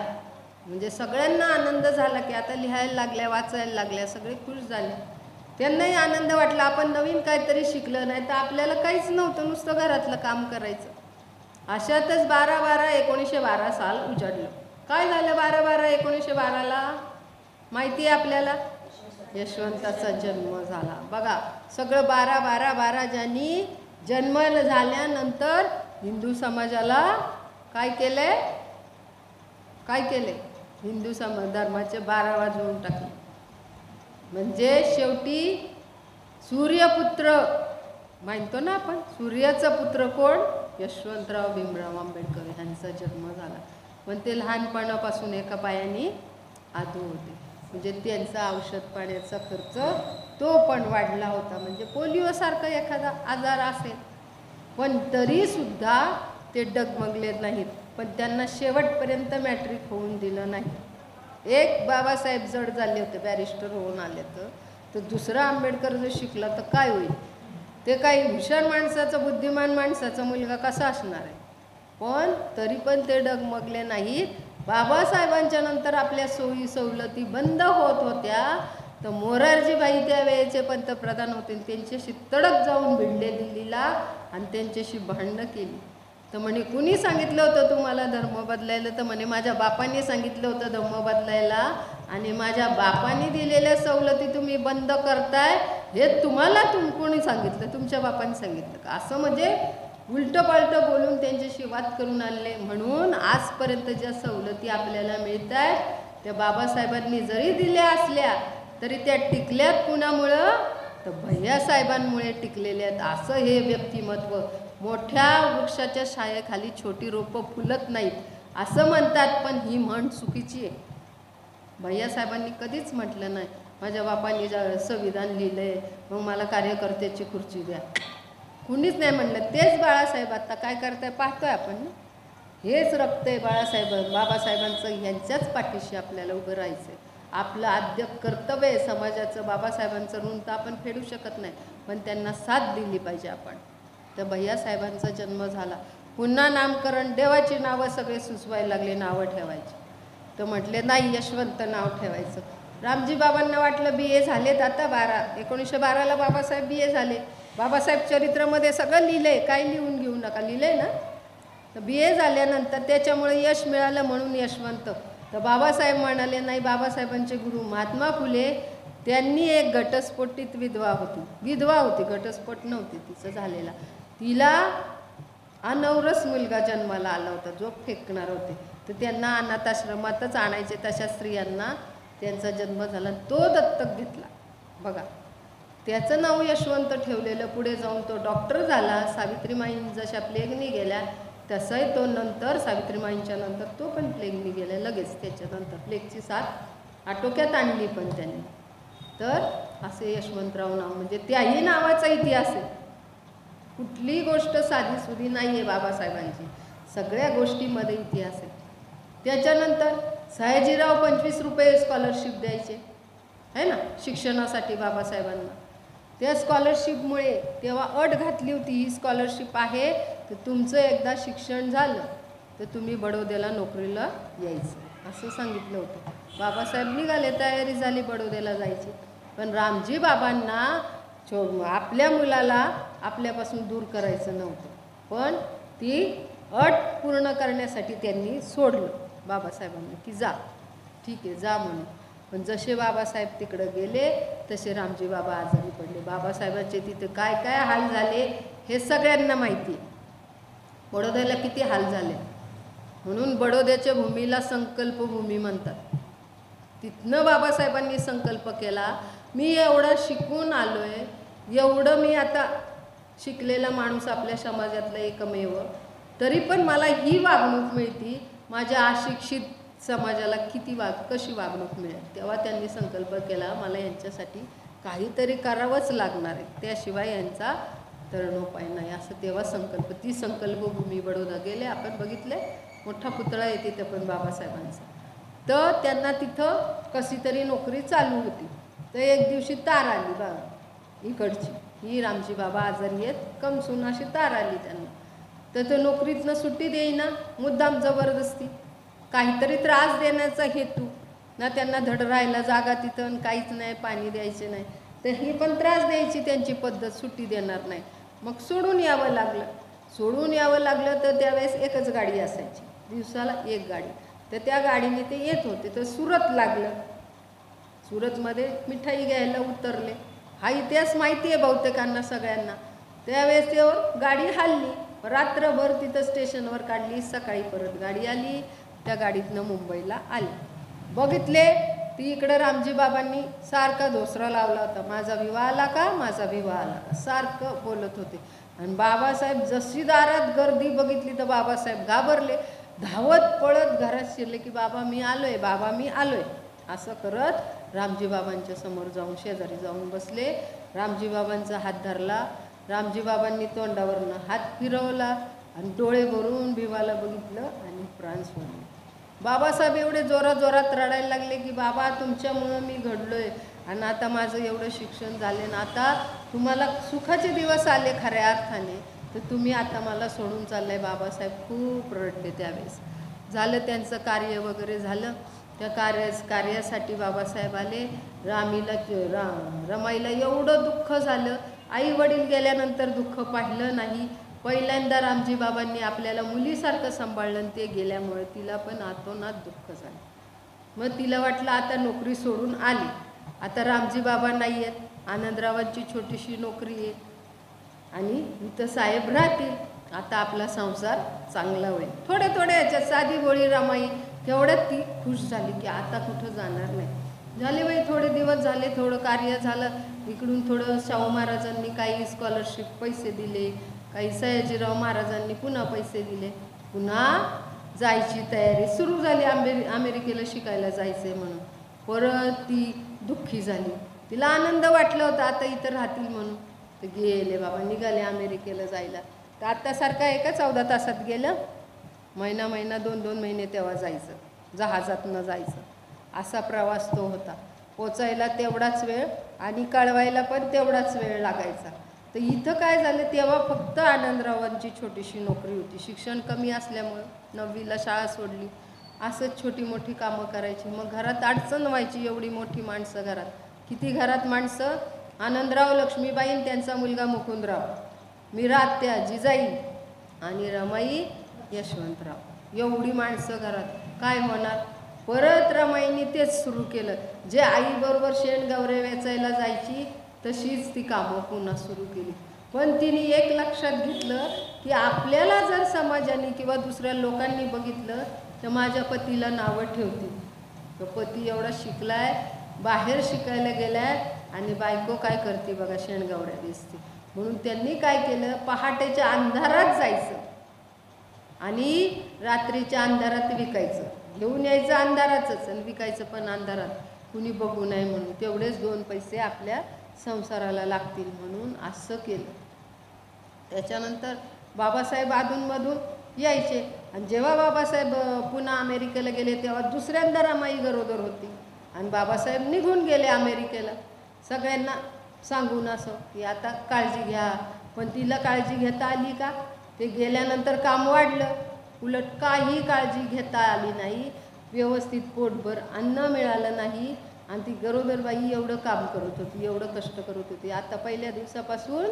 म्हणजे सगळ्यांना आनंद झाला की आता लिहायला लागल्या, वाचायला लागल्या, सगळे खुश झाले. त्यांनाही आनंद वाटला, आपण नवीन काहीतरी शिकलं. नाही तर आपल्याला काहीच नव्हतं, नुसतं घरातलं काम करायचं. अशातच 12/12/1912 साल उजाडलं. काय झालं 12/12/1912ला? माहिती आहे आपल्याला? यशवंताचा जन्म झाला. बघा, सगळं 12 ज्यांनी जन्म झाल्यानंतर हिंदू समाजाला काय केले? हिंदू धर्माचे 12 वाजवून टाकले. म्हणजे शेवटी सूर्यपुत्र मानतो ना आपण, सूर्याचा पुत्र कोण? यशवंतराव भीमराव आंबेडकर यांचा जन्म झाला. पण ते लहानपणापासून एका पायाने आधू होते. म्हणजे त्यांचा औषध पाण्याचा खर्च तो पण वाढला होता. म्हणजे पोलिओसारखा एखादा आजार असेल, पण तरीसुद्धा ते डगमगले नाहीत. पण त्यांना शेवटपर्यंत मॅट्रिक होऊन दिलं नाही. एक बाबासाहेब जड झाले होते, बॅरिस्टर होऊन आले तर दुसरा आंबेडकर जर शिकला तर काय होईल? ते काही हुशार माणसाचा, बुद्धिमान माणसाचा मुलगा कसा असणार आहे? पण तरी पण ते डगमगले नाहीत. बाबासाहेबांच्या नंतर आपल्या सोयी सवलती बंद होत होत्या, तर मोरारजीभाई त्यावेळेचे पंतप्रधान होते. त्यांच्याशी तडक जाऊन भिडले दिल्लीला आणि त्यांच्याशी भांडणं केली. तर म्हणे कुणी सांगितलं होतं तुम्हाला धर्म बदलायला? तर म्हणे माझ्या बापांनी सांगितलं होतं धर्म बदलायला, आणि माझ्या बापांनी दिलेल्या सवलती तुम्ही बंद करताय हे तुम्हाला कोणी सांगितलं? तुमच्या बापांनी सांगितलं का? असं म्हणजे उलटं पालटं बोलून त्यांच्याशी वाद करून आणले. म्हणून आजपर्यंत ज्या सवलती आपल्याला मिळत आहेत त्या बाबासाहेबांनी जरी दिल्या असल्या तरी त्या टिकल्यात कुणामुळं? तर भैयासाहेबांमुळे टिकलेल्या आहेत. असं हे व्यक्तिमत्व. मोठ्या वृक्षाच्या छायेखाली छोटी रोपं फुलत नाहीत असं म्हणतात, पण ही म्हण चुकीची आहे. भैयासाहेबांनी कधीच म्हटलं नाही माझ्या बापांनी संविधान लिहिलंय मग मला कार्यकर्त्याची खुर्ची द्या. कुणीच नाही म्हणलं. तेच बाळासाहेब आता काय करताय पाहतोय आपण. हेच रक्त आहे बाबासाहेबांचं. यांच्याच पाठीशी आपल्याला उभं राहायचं आहे. आपलं आद्य कर्तव्य आहे समाजाचं. बाबासाहेबांचं ऋण तर आपण फेडू शकत नाही, पण त्यांना साथ दिली पाहिजे आपण. तर भैयासाहेबांचा जन्म झाला. पुन्हा नामकरण, देवाची नावं सगळे सुचवायला लागले, नावं ठेवायची. तर म्हटले नाही, यशवंत नाव ठेवायचं. रामजी बाबांना वाटलं BA झालेत आता 1912ला बाबासाहेब BA झाले. बाबासाहेब चरित्रामध्ये सगळं लिहिलंय, काय लिहून घेऊ नका, लिहिलंय ना. तर BA झाल्यानंतर त्याच्यामुळे यश मिळालं म्हणून यशवंत. तर बाबासाहेब म्हणाले नाही, बाबासाहेबांचे गुरु महात्मा फुले त्यांनी एक घटस्फोटित विधवा होती, घटस्फोट नव्हती तिचं झालेला. तिला अनौरस मुलगा जन्माला आला होता जो फेकणार होते. तर त्यांना अनाथाश्रमातच आणायचे तशा स्त्रियांना. त्यांचा जन्म झाला, तो दत्तक घेतला. बघा, त्याचं नाव यशवंत ठेवलेलं. पुढे जाऊन तो डॉक्टर झाला. सावित्रीमाई जशा प्लेगनी गेल्या तसंही तो नंतर सावित्रीमाईंच्या नंतर तो पण प्लेगनी गेल्या लगेच. त्याच्यानंतर प्लेगची साथ आटोक्यात आणली पण त्यांनी. तर असे यशवंतराव नाव. म्हणजे त्याही नावाचा इतिहास आहे. कुठलीही गोष्ट साधीसुधी नाही आहे बाबासाहेबांची. सगळ्या गोष्टीमध्ये इतिहास आहे. त्याच्यानंतर सयाजीराव 25 रुपये स्कॉलरशिप द्यायचे आहे ना शिक्षणासाठी बाबासाहेबांना. त्या स्कॉलरशिपमुळे तेव्हा अट घातली होती, ही स्कॉलरशिप आहे तर तुमचं एकदा शिक्षण झालं तर तुम्ही बडोद्याला नोकरीला यायचं असं सांगितलं होतं. बाबासाहेब निघाले, तयारी झाली बडोद्याला जायची. पण रामजी बाबांना आपल्या मुलाला आपल्यापासून दूर करायचं नव्हतं. पण ती अट पूर्ण करण्यासाठी त्यांनी सोडलं बाबासाहेबांना की जा, ठीक आहे जा म्हणून. पण जसे बाबासाहेब तिकडं गेले तसे रामजी बाबा आजारी पडले. बाबासाहेबांचे तिथे काय काय हाल झाले हे सगळ्यांना माहिती आहे. बडोद्याला किती हाल झाले. म्हणून बडोद्याच्या भूमीला संकल्पभूमी म्हणतात. तिथनं बाबासाहेबांनी संकल्प केला, मी एवढं शिकून आलो आहे, एवढं मी आता शिकलेला माणूस आपल्या समाजातला एकमेव, तरी पण मला ही वागणूक मिळती, माझ्या अशिक्षित समाजाला कशी वागणूक मिळेल. तेव्हा त्यांनी संकल्प केला मला यांच्यासाठी काहीतरी करावंच लागणार आहे, त्याशिवाय यांचा तरणोपाय नाही. असं तेव्हा ती संकल्पभूमी बडोदा गेले. आपण बघितले, मोठा पुतळा आहे तिथे पण बाबासाहेबांचा. तर त्यांना तिथं कशी तरी नोकरी चालू होती. तर एक दिवशी तार आली बाबा इकडची, ही रामजी बाबा आजारी आहेत कमसून, अशी तार आली त्यांना. तर ते नोकरीतनं सुट्टी देईना, मुद्दाम जबरदस्ती, काहीतरी त्रास देण्याचा हेतू ना. त्यांना धड राहायला जागा तिथं काहीच नाही, पाणी द्यायचे नाही, तर ही पण त्रास द्यायची त्यांची पद्धत, सुट्टी देणार नाही. मग सोडून यावं लागलं. तर त्यावेळेस एकच गाडी असायची, दिवसाला एक गाडी. तर त्या गाडीने ते येत होते. तर सुरत लागलं. सुरतमध्ये मिठाई घ्यायला उतरले. हा इतिहास माहिती आहे बहुतेकांना सगळ्यांना. त्यावेळेस त्यावर गाडी हलली, रात्रभर तिथं स्टेशनवर काढली, सकाळी परत गाडी आली, त्या गाडीतनं मुंबईला आली. बघितले ती इकडं रामजी बाबांनी सारखा धोसरा लावला होता, माझा विवाह आला का, माझा विवाह आला का, सारखं बोलत होते. आणि बाबासाहेब जशी दारात गर्दी बघितली तर बाबासाहेब घाबरले, धावत पळत घरात शिरले की बाबा मी आलोय, बाबा मी आलोय. असं करत रामजी बाबांच्या समोर जाऊन शेजारी जाऊन बसले. रामजी बाबांचा हात धरला. रामजी बाबांनी तोंडावरनं हात फिरवला आणि डोळे भरून भिवाला बघितलं आणि प्राण सोडले. बाबासाहेब एवढे जोरात रडायला लागले की बाबा तुमच्यामुळं मी घडलोय आणि आता माझं एवढं शिक्षण झाले ना, आता तुम्हाला सुखाचे दिवस आले खऱ्या अर्थाने, तर तुम्ही आता मला सोडून चाललाय. बाबासाहेब खूप रडले त्यावेळेस. झालं त्यांचं कार्य वगैरे झालं. त्या कार्यासाठी बाबासाहेब आले. रमाईला एवढं दुःख झालं, आई वडील गेल्यानंतर दुःख पाहिलं नाही. पहिल्यांदा रामजी बाबांनी आपल्याला मुलीसारखं सांभाळलं आणि ते गेल्यामुळे तिला पण आतोनात दुःख झालं. मग तिला वाटलं आता नोकरी सोडून आली, आता रामजी बाबा नाही आहेत, आनंदरावांची छोटीशी नोकरी आहे आणि इथं साहेब राहतील, आता आपला संसार चांगला होईल. थोड्या याच्यात साधी बोळी रमाई तेवढ्यात ती खुश झाली की आता कुठं जाणार नाही. झाले बाई थोडे दिवस झाले, थोडं कार्य झालं. इकडून थोडं शाहू महाराजांनी काही स्कॉलरशिप पैसे दिले, काही सयाजीराव महाराजांनी पुन्हा पैसे दिले. पुन्हा जायची तयारी सुरू झाली, अमेरिकेला शिकायला जायचे म्हणून. परत ती दुःखी झाली. तिला आनंद वाटला होता आता इथं राहतील म्हणून. तर गेले बाबा, निघाले अमेरिकेला जायला. तर आत्तासारखा एका 14 तासात गेलं. महिना 2 महिने तेव्हा जायचं, जहाजातनं जायचं. असा प्रवास तो होता. पोचायला तेवढाच वेळ आणि कळवायला पण तेवढाच वेळ लागायचा. तर इथं काय झालं, तेव्हा फक्त आनंदरावांची छोटीशी नोकरी होती. शिक्षण कमी असल्यामुळं 9वीला शाळा सोडली. असंच छोटी मोठी कामं करायची. मग घरात अडचण व्हायची, एवढी मोठी माणसं घरात. किती घरात माणसं? आनंदराव, लक्ष्मीबाई आणि त्यांचा मुलगा मुकुंदराव, मीरात्या, जिजाई आणि रमाई, यशवंतराव, एवढी माणसं घरात. काय होणार? परत रमाईने तेच सुरू केलं. जे आईबरोबर शेणगवरे वेचायला जायची तशीच ती कामं पुन्हा सुरू केली. पण तिने एक लक्षात घेतलं की आपल्याला जर समाजाने किंवा दुसऱ्या लोकांनी बघितलं तर माझ्या पतीला नावं ठेवतील. तो पती एवढा शिकलाय, बाहेर शिकायला गेलाय आणि बायको काय करते बघा, शेणगवऱ्या वेचते. म्हणून त्यांनी काय केलं, पहाटेच्या अंधारात जायचं आणि रात्रीच्या अंधारात विकायचं. घेऊन यायचं अंधाराचंच आणि विकायचं पण अंधारात, कुणी बघू नये म्हणून. तेवढेच 2 पैसे आपल्या संसाराला लागतील म्हणून असं केलं. त्याच्यानंतर बाबासाहेब अधूनमधून यायचे. आणि जेव्हा बाबासाहेब पुन्हा अमेरिकेला गेले तेव्हा दुसऱ्यांदा रमाई गरोदर होती आणि बाबासाहेब निघून गेले अमेरिकेला, सगळ्यांना सांगून असं की आता काळजी घ्या. पण तिला काळजी घेता आली का? ते गेल्यानंतर काम वाढलं, उलट काही काळजी घेता आली नाही. व्यवस्थित पोटभर अन्न मिळालं नाही आणि ती गरोदरबाई एवढं काम करत होती, एवढं कष्ट करत होती. आता पहिल्या दिवसापासून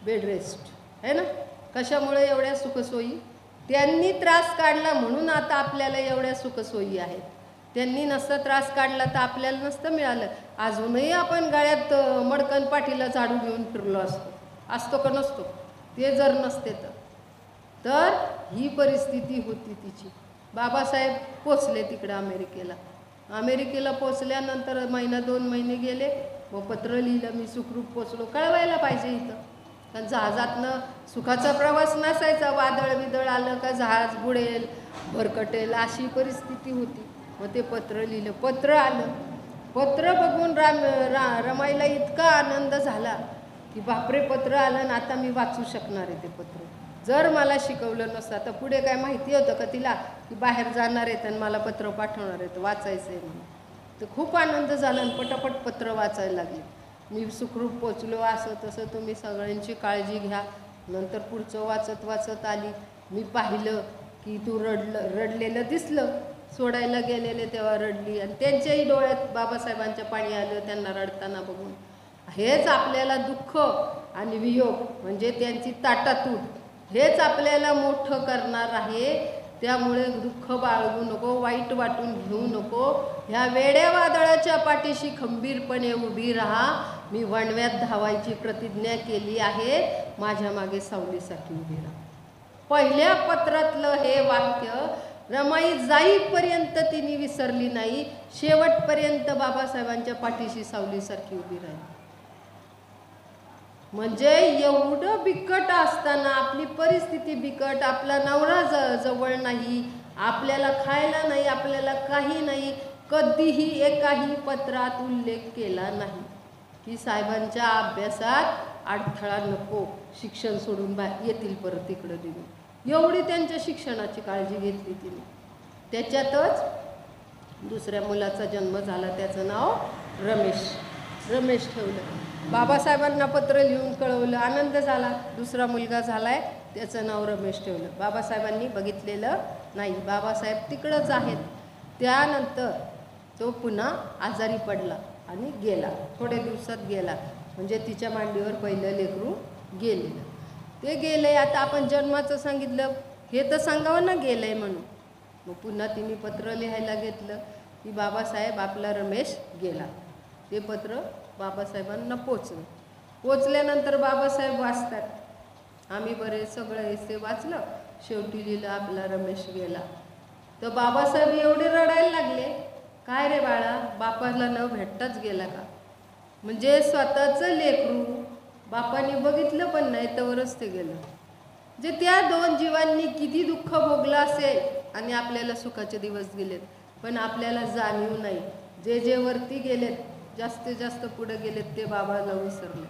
बेड रेस्ट आहे ना. कशामुळे? एवढ्या सुखसोयी. त्यांनी त्रास काढला म्हणून आता आपल्याला एवढ्या सुखसोयी आहेत. त्यांनी नसता त्रास काढला तर आपल्याला नसतं मिळालं. अजूनही आपण गळ्यात मडकन पाठीला झाडू घेऊन फिरलो असतो का नसतो? ते जर नसते तर ही परिस्थिती होती तिची. बाबासाहेब पोचले तिकडे अमेरिकेला पोचल्यानंतर 1-2 महिने गेले. व पत्र लिहिलं, मी सुखरूप पोचलो. कळवायला पाहिजे इथं, कारण जहाजातनं सुखाचा प्रवास नसायचा. वादळ आलं का जहाज बुडेल, भरकटेल अशी परिस्थिती होती. मग ते पत्र लिहिलं, पत्र आलं. पत्र बघून रमाईला इतका आनंद झाला की बापरे, पत्र आलं ना, आता मी वाचू शकणार आहे ते पत्र. जर मला शिकवलं नसतं तर पुढे काय माहिती होतं का तिला की बाहेर जाणार आहेत आणि मला पत्र पाठवणार आहेत, वाचायचं आहे म्हणून. तर खूप आनंद झाला आणि पटापट पत्र वाचायला लागले. मी सुखरूप पोचलो, असं तसं, तुम्ही सगळ्यांची काळजी घ्या. नंतर पुढचं वाचत आली. मी पाहिलं की तू रडलेलं दिसलं. सोडायला गेलेले तेव्हा रडली आणि त्यांच्याही डोळ्यात बाबासाहेबांच्या पाणी आलं त्यांना रडताना बघून. हेच आपल्याला दुःख आणि वियोग म्हणजे त्यांची ताटातूट हेच आपल्याला मोठं करणार आहे त्यामुळे दुःख बाळगू नको, वाईट वाटून घेऊ नको. ह्या वेड्या वादळाच्या पाठीशी खंबीरपणे उभी राहा. मी वणव्यात धावायची प्रतिज्ञा केली आहे, माझ्या मागे सावलीसारखी उभी राहा. पहिल्या पत्रातलं हे वाक्य रमाई जाईपर्यंत तिने विसरली नाही. शेवटपर्यंत बाबासाहेबांच्या पाठीशी सावलीसारखी उभी राहिली. म्हणजे एवढं बिकट असताना, आपली परिस्थिती बिकट, आपला नवरा जवळ नाही, आपल्याला खायला नाही, आपल्याला काही नाही, कधीही एकाही पत्रात उल्लेख केला नाही की साहेबांच्या अभ्यासात अडथळा नको, शिक्षण सोडून येतील परत इकडं दिली. एवढी त्यांच्या शिक्षणाची काळजी घेतली तिने. त्याच्यातच दुसऱ्या मुलाचा जन्म झाला, त्याचं नाव रमेश ठेवलं. बाबासाहेबांना पत्र लिहून कळवलं, आनंद झाला, दुसरा मुलगा झालाय, त्याचं नाव रमेश ठेवलं. बाबासाहेबांनी बघितलेलं नाही, बाबासाहेब तिकडंच आहेत. त्यानंतर तो पुन्हा आजारी पडला आणि गेला, थोड्या दिवसात गेला. म्हणजे तिच्या मांडीवर पहिलं लेकरू गेलेलं. ते गेले. आता आपण जन्माचं सांगितलं, हे तर सांगावं ना गेलंय म्हणून. मग पुन्हा तिने पत्र लिहायला घेतलं की बाबासाहेब आपला रमेश गेला. ते पत्र बाबासाहेबांना पोचल्यानंतर बाबासाहेब वाचतात, आम्ही बरे सगळं ते वाचलं, शेवटी लिहिलं आपला रमेश गेला. तर बाबासाहेब एवढे रडायला लागले, काय रे बाळा, बापाला न भेटताच गेला का? म्हणजे स्वतःचं लेकरू बापाने बघितलं पण नाही, तवरच ते गेलं. जे त्या दोन जीवांनी किती दुःख भोगलं असेल आणि आपल्याला सुखाचे दिवस गेलेत, पण आपल्याला जाणीव नाही. जे वरती गेलेत, जास्तीत जास्त पुढे गेलेत, ते बाबाला विसरले.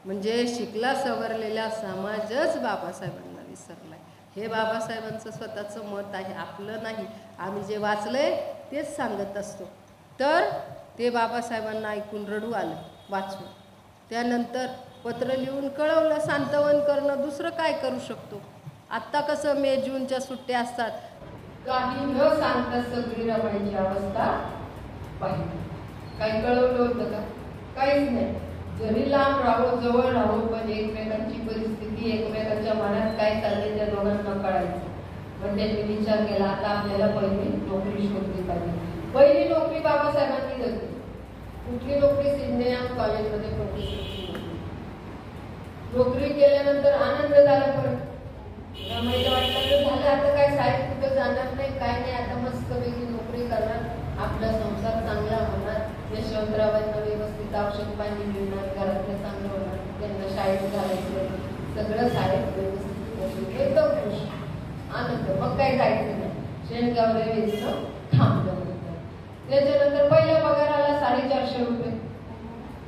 म्हणजे शिकला सवरलेला समाजच बाबासाहेबांना विसरलाय. हे बाबासाहेबांचं स्वतःचं मत आहे, आपलं नाही. आम्ही जे वाचलंय तेच सांगत असतो. तर ते बाबासाहेबांना ऐकून रडू आलं वाचून. त्यानंतर पत्र लिहून कळवलं, सांत्वन करणं, दुसरं काय करू शकतो. आत्ता कसं मे जूनच्या सुट्ट्या असतात, काही न सांगता सगळी रमायची अवस्था पाहिजे. काही कळवलं होतं का? काहीच नाही. जरी लांब राहो जवळ राहो, पण एकमेकांची परिस्थिती, एकमेकांच्या मनात काय चालले त्या दोघांना कळायचं. पण त्यांनी विचार केला, आता आपल्याला पहिली नोकरी शोधली पाहिजे. पहिली नोकरी बाबासाहेबांनी घेतली. कुठली नोकरी? सिंधेयाम कॉलेजमध्ये प्रोफेसरची नोकरी केल्यानंतर आनंद झाला. परत रमाईला वाटलं झालं, आता काय साहेब कुठं जाणार नाही, काय नाही, आता मस्तपैकी नोकरी करणार, आपला संसार चांगला होणार, यशवंतरावांना व्यवस्थित औषध पाणी मिळणार, घरातलं चांगलं होणार, त्यांना शाळेत घालायचं, सगळं साहेब व्यवस्थित, एकदम खुश, आनंद. मग काय जायचं नाही, शेणगावला यायचं, थांबलं. त्याच्यानंतर पहिल्या पगाराला 450 रुपये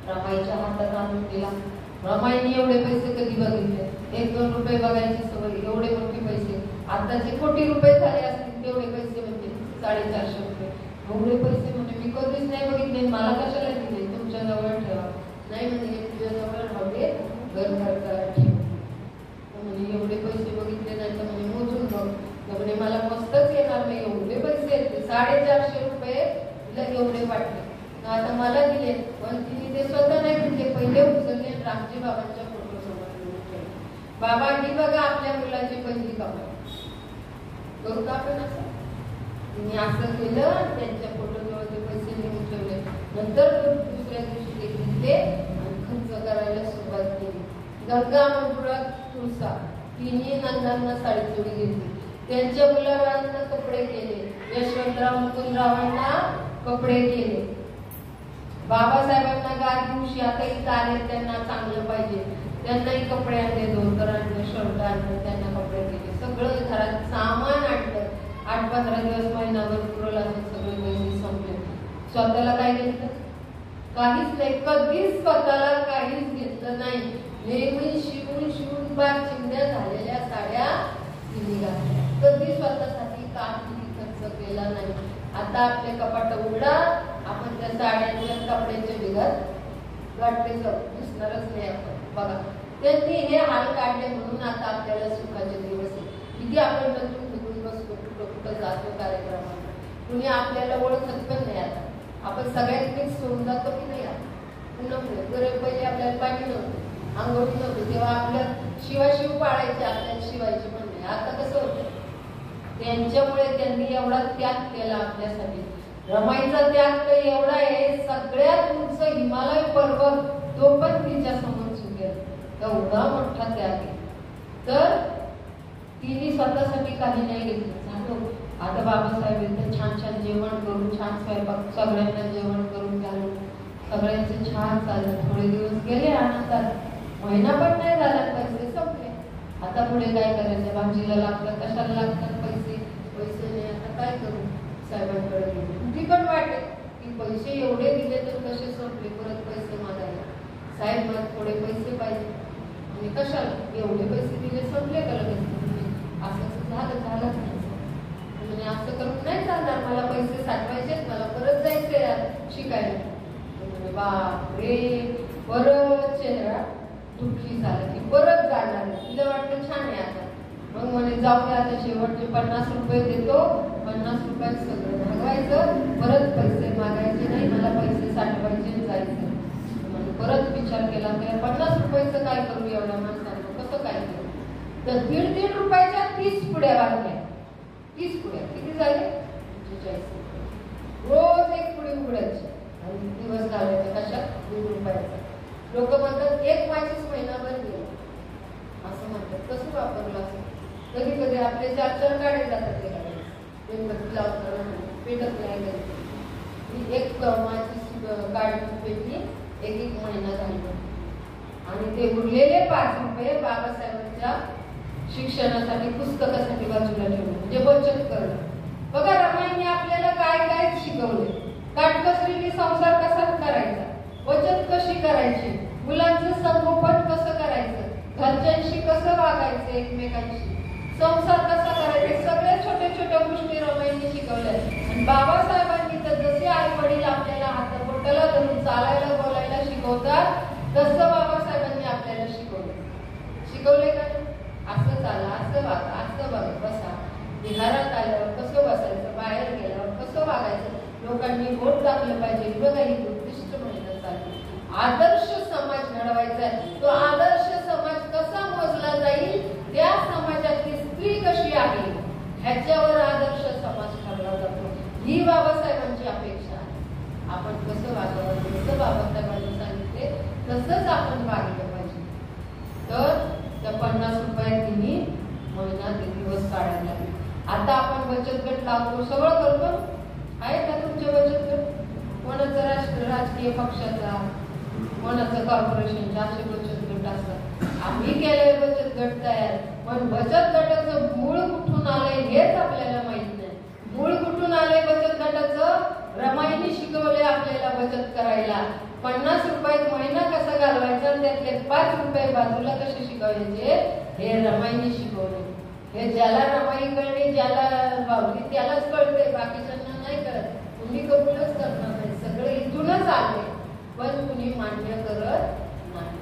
रमाईच्या हातात आणून दिला. रमाईने एवढे पैसे कधी बघितले? 1-2 रुपये बघायची सवय, एवढे मोठे पैसे. आताचे कोटी रुपये झाले असतील तेवढे पैसे, म्हणजे 450 रुपये एवढे पैसे. म्हणजे मी कधीच नाही बघितले, मला कशाला दिले? तुमच्या जवळ ठेवा. नाही म्हणजे तुझ्या जवळ राहते, घर घर ठेव. म्हणजे एवढे पैसे बघितले नाही तर म्हणजे मोजून बघ. म्हणजे मला मस्तच येणार नाही, एवढे पैसे येते. 450 रुपये तिला एवढे वाटले. आता मला दिले, पण तिने ते स्वतः नाही दिले, पहिले उचलले रामजी बाबांच्या फोटो समोर ठेवले. बाबा ही बघा आपल्या मुलाची पहिली कमाई, करू का आपण असं? तिने असं केलं, त्यांच्या फोटोजवळ ते पैसे लिहून ठेवले. नंतर दुसऱ्या दिवशी ते घेतले आणि खर्च करायला सुरुवात केली. गंगा मंजुळा तुळसा तिन्ही नंदांना साडीचोळी घेतली, त्यांच्या मुलाबाळांना कपडे केले, यशवंतराव मुकुंदरावांना कपडे केले. बाबासाहेबांना गार दिवशी आता इथं आले, त्यांना चांगलं पाहिजे, त्यांनाही कपडे आणले, धोतर आणले, शर्ट आणले, त्यांना कपडे केले. सगळं घरात सामान आणलं. 8-15 दिवस, महिनाभर पुरवला, सगळे पैसे संपले. स्वतःला काय घेतलं? काहीच नाही. कधीच स्वतःला काहीच घेतलं नाही. नेहमी शिवून बार चिंध्या झालेल्या साड्या तिने घातल्या. कधी स्वतःसाठी काही खर्च केला नाही. आता आपले कपाट उघडा, आपण त्या साड्यांच्या कपड्याच्या बिघात वाटते दिसणारच नाही आपण. बघा, त्यांनी हे हाल काढले म्हणून आता आपल्याला सुखाचे दिवस आहे. किती आपण नजून निघून बसतो, कुठं जातो कार्यक्रमाला, कुणी आपल्याला ओळखत पण नाही. आता आपण सगळ्यात मिक्स होऊन जातो की नाही? पुन्हा पहिले आपल्याला पाणी नव्हतं, आंघोळी नव्हती, तेव्हा आपल्या शिवाशिव पाळायचे, आपल्याला शिवायचे पण नाही. आता कसं होतं? त्यांच्यामुळे त्यांनी एवढा त्याग केला आपल्यासाठी. रमाईचा त्याग तर एवढा आहे, सगळ्यात उंच हिमालय पर्वत तो पण तिच्या समोर झुकेल, एवढा मोठा त्याग आहे. तर तिने स्वतःसाठी काही नाही घेतलं. झालं आता बाबासाहेब इथं छान छान जेवण करून, छान स्वयंपाक सगळ्यांना जेवण करून घालून सगळ्यांचे छान चाललं. थोडे दिवस गेले आनंदात, महिना पण नाही झाला, पैसे संपले. आता पुढे काय करायचं? भाजीला लागतात, कशाला लागतात पैसे, पैसे नाही, आता काय करू? साहेबांकडे गेले, ती पण वाटेल की पैसे एवढे दिले तर कसे संपले, परत पैसे मागायला. साहेब मला थोडे पैसे पाहिजे. आणि कशाला? एवढे पैसे दिले, संपले का लगेच? असं झालं नाही. म्हणजे असं करून नाही चालणार, मला पैसे साठवायचेत, मला परत जायचंय शिकायला. म्हणजे बापरे, परत चेहरा दुःखी झाला की परत जाणार. तिला वाटलं छान आहे आता. मग म्हणे जाऊ दे, आता शेवटचे 50 रुपये देतो, 50 रुपयात सगळं भागवायचं, परत पैसे मागायचे नाही, मला पैसे साठवायचे, जायचं. म्हणजे परत विचार केला की 50 रुपयाचं काय करू एवढ्या माणसांना, कसं काय करू? तर 1.5 रुपयाच्या 30 पुड्या बांधल्या. 30 पुड्या किती झाले? 45. रोज एक पुडी उघडायची आणि दिवस घालायचे कशात? 2 रुपयाचा. लोक म्हणतात 1 माचीस महिनाभर गेला असं म्हणतात. कसं वापरलं असं? कधी कधी आपले 4 काढे जातात ते काढे, मेणबत्ती लावताना पेटत नाही कधी. 1 माचीस काढून पेटली, 1 महिना झाला. आणि ते उरलेले 5 रुपये बाबासाहेबांच्या शिक्षणासाठी, पुस्तकासाठी बाजूला ठेवलं, म्हणजे बचत करणं. बघा रमाईने आपल्याला काय काय शिकवले. काटकसरीने संसार कसा करायचा, बचत कशी करायची, मुलांचं संगोपन कसं करायचं, घरच्यांशी कसं वागायचं, एकमेकांशी संसार कसा करायचा, सगळ्या छोट्या छोट्या गोष्टी रमाईने शिकवल्या. आणि बाबासाहेबांनी तर जसे आई वडील आपल्याला हाताबोटाला धरून चालायला बोलायला शिकवतात, तसं बाबासाहेबांनी आपल्याला शिकवले का? असं चाला, असं वागा, असं बसा, घरात आल्यावर कसं बसायचं, बाहेर गेल्यावर कसं वागायचं, लोकांनी वोट टाकलं पाहिजे. बघा ही उत्कृष्ट मेहनत चालली. आदर्श समाज घडवायचा आहे. तो आदर्श समाज कसा मोजला जाईल, त्या समाजातली स्त्री कशी आहे ह्याच्यावर आदर्श समाज ठरला जातो. ही बाबासाहेबांची अपेक्षा आहे. आपण कसं वागावं, जसं बाबासाहेबांनी सांगितले तसंच आपण वागलं पाहिजे. तर त्या 50 रुपयात तिने महिना ते दिवस काढायला लागले. आता आपण बचत गट लावतो, सगळं करतो. आहे का तुमचे बचत गट? कोणाचा राजकीय पक्षाचा, कोणाचं कॉर्पोरेशनचा, असे बचत गट असतात. आम्ही केले बचत गट तयार, पण बचत गटाचं मूळ कुठून आलंय हेच आपल्याला माहित नाही. मूळ कुठून आलंय बचत गटाचं? रमाईने शिकवले आपल्याला बचत करायला. 50 रुपयात महिना कसा घालवायचा, त्यातले 5 रुपये बाजूला कसे शिकवायचे हे रमाईने शिकवले. हे ज्याला रमाई कळली, ज्याला भावली त्यालाच कळते, बाकीच्यांना नाही कळत. तुम्ही कबूलच करणार नाही, सगळं इथूनच आले, पण कुणी मान्य करत नाही.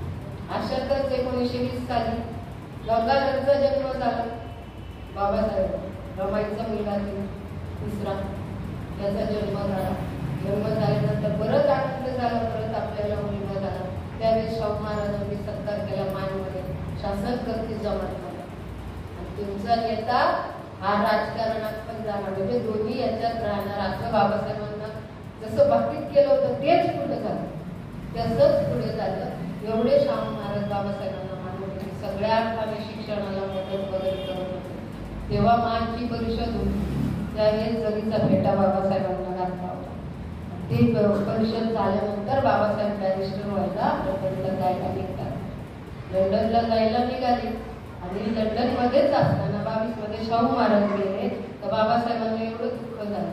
अशातच 1920 साली गंगाधरचा जन्म झाला. बाबासाहेब रमाईचा मुलगा तिसरा, त्याचा जन्म झाला. जन्म झाल्यानंतर बरंच आनंद झाला, परत आपल्याला मुलगा झाला. त्यावेळेस शाहू महाराजांनी सत्कार केला मानमध्ये, शासन करते जमात झाला. आणि तुमचा नेता हा राजकारणात पण जाणार, म्हणजे दोन्ही याच्यात राहणार. असं बाबासाहेबांना जसं भक्तीत केलं होतं तेच पुढे झालं, तसंच पुढे झालं. एवढे शाहू महाराज बाबासाहेबांना मानत होते, सगळ्या अर्थाने शिक्षणाला मदत वगैरे करत होते. तेव्हा मानची परिषद होती, त्यावेळेस जरीचा भेटा बाबासाहेबांना घातला होता. ते परिषद झाल्यानंतर बाबासाहेब बॅरिस्टर व्हायला लंडनला जायला निघतात. लंडनला जायला निघाले आणि लंडनमध्येच असताना 22 मध्ये शाहू महाराज गेले. तर बाबासाहेबांना एवढं दुःख झालं.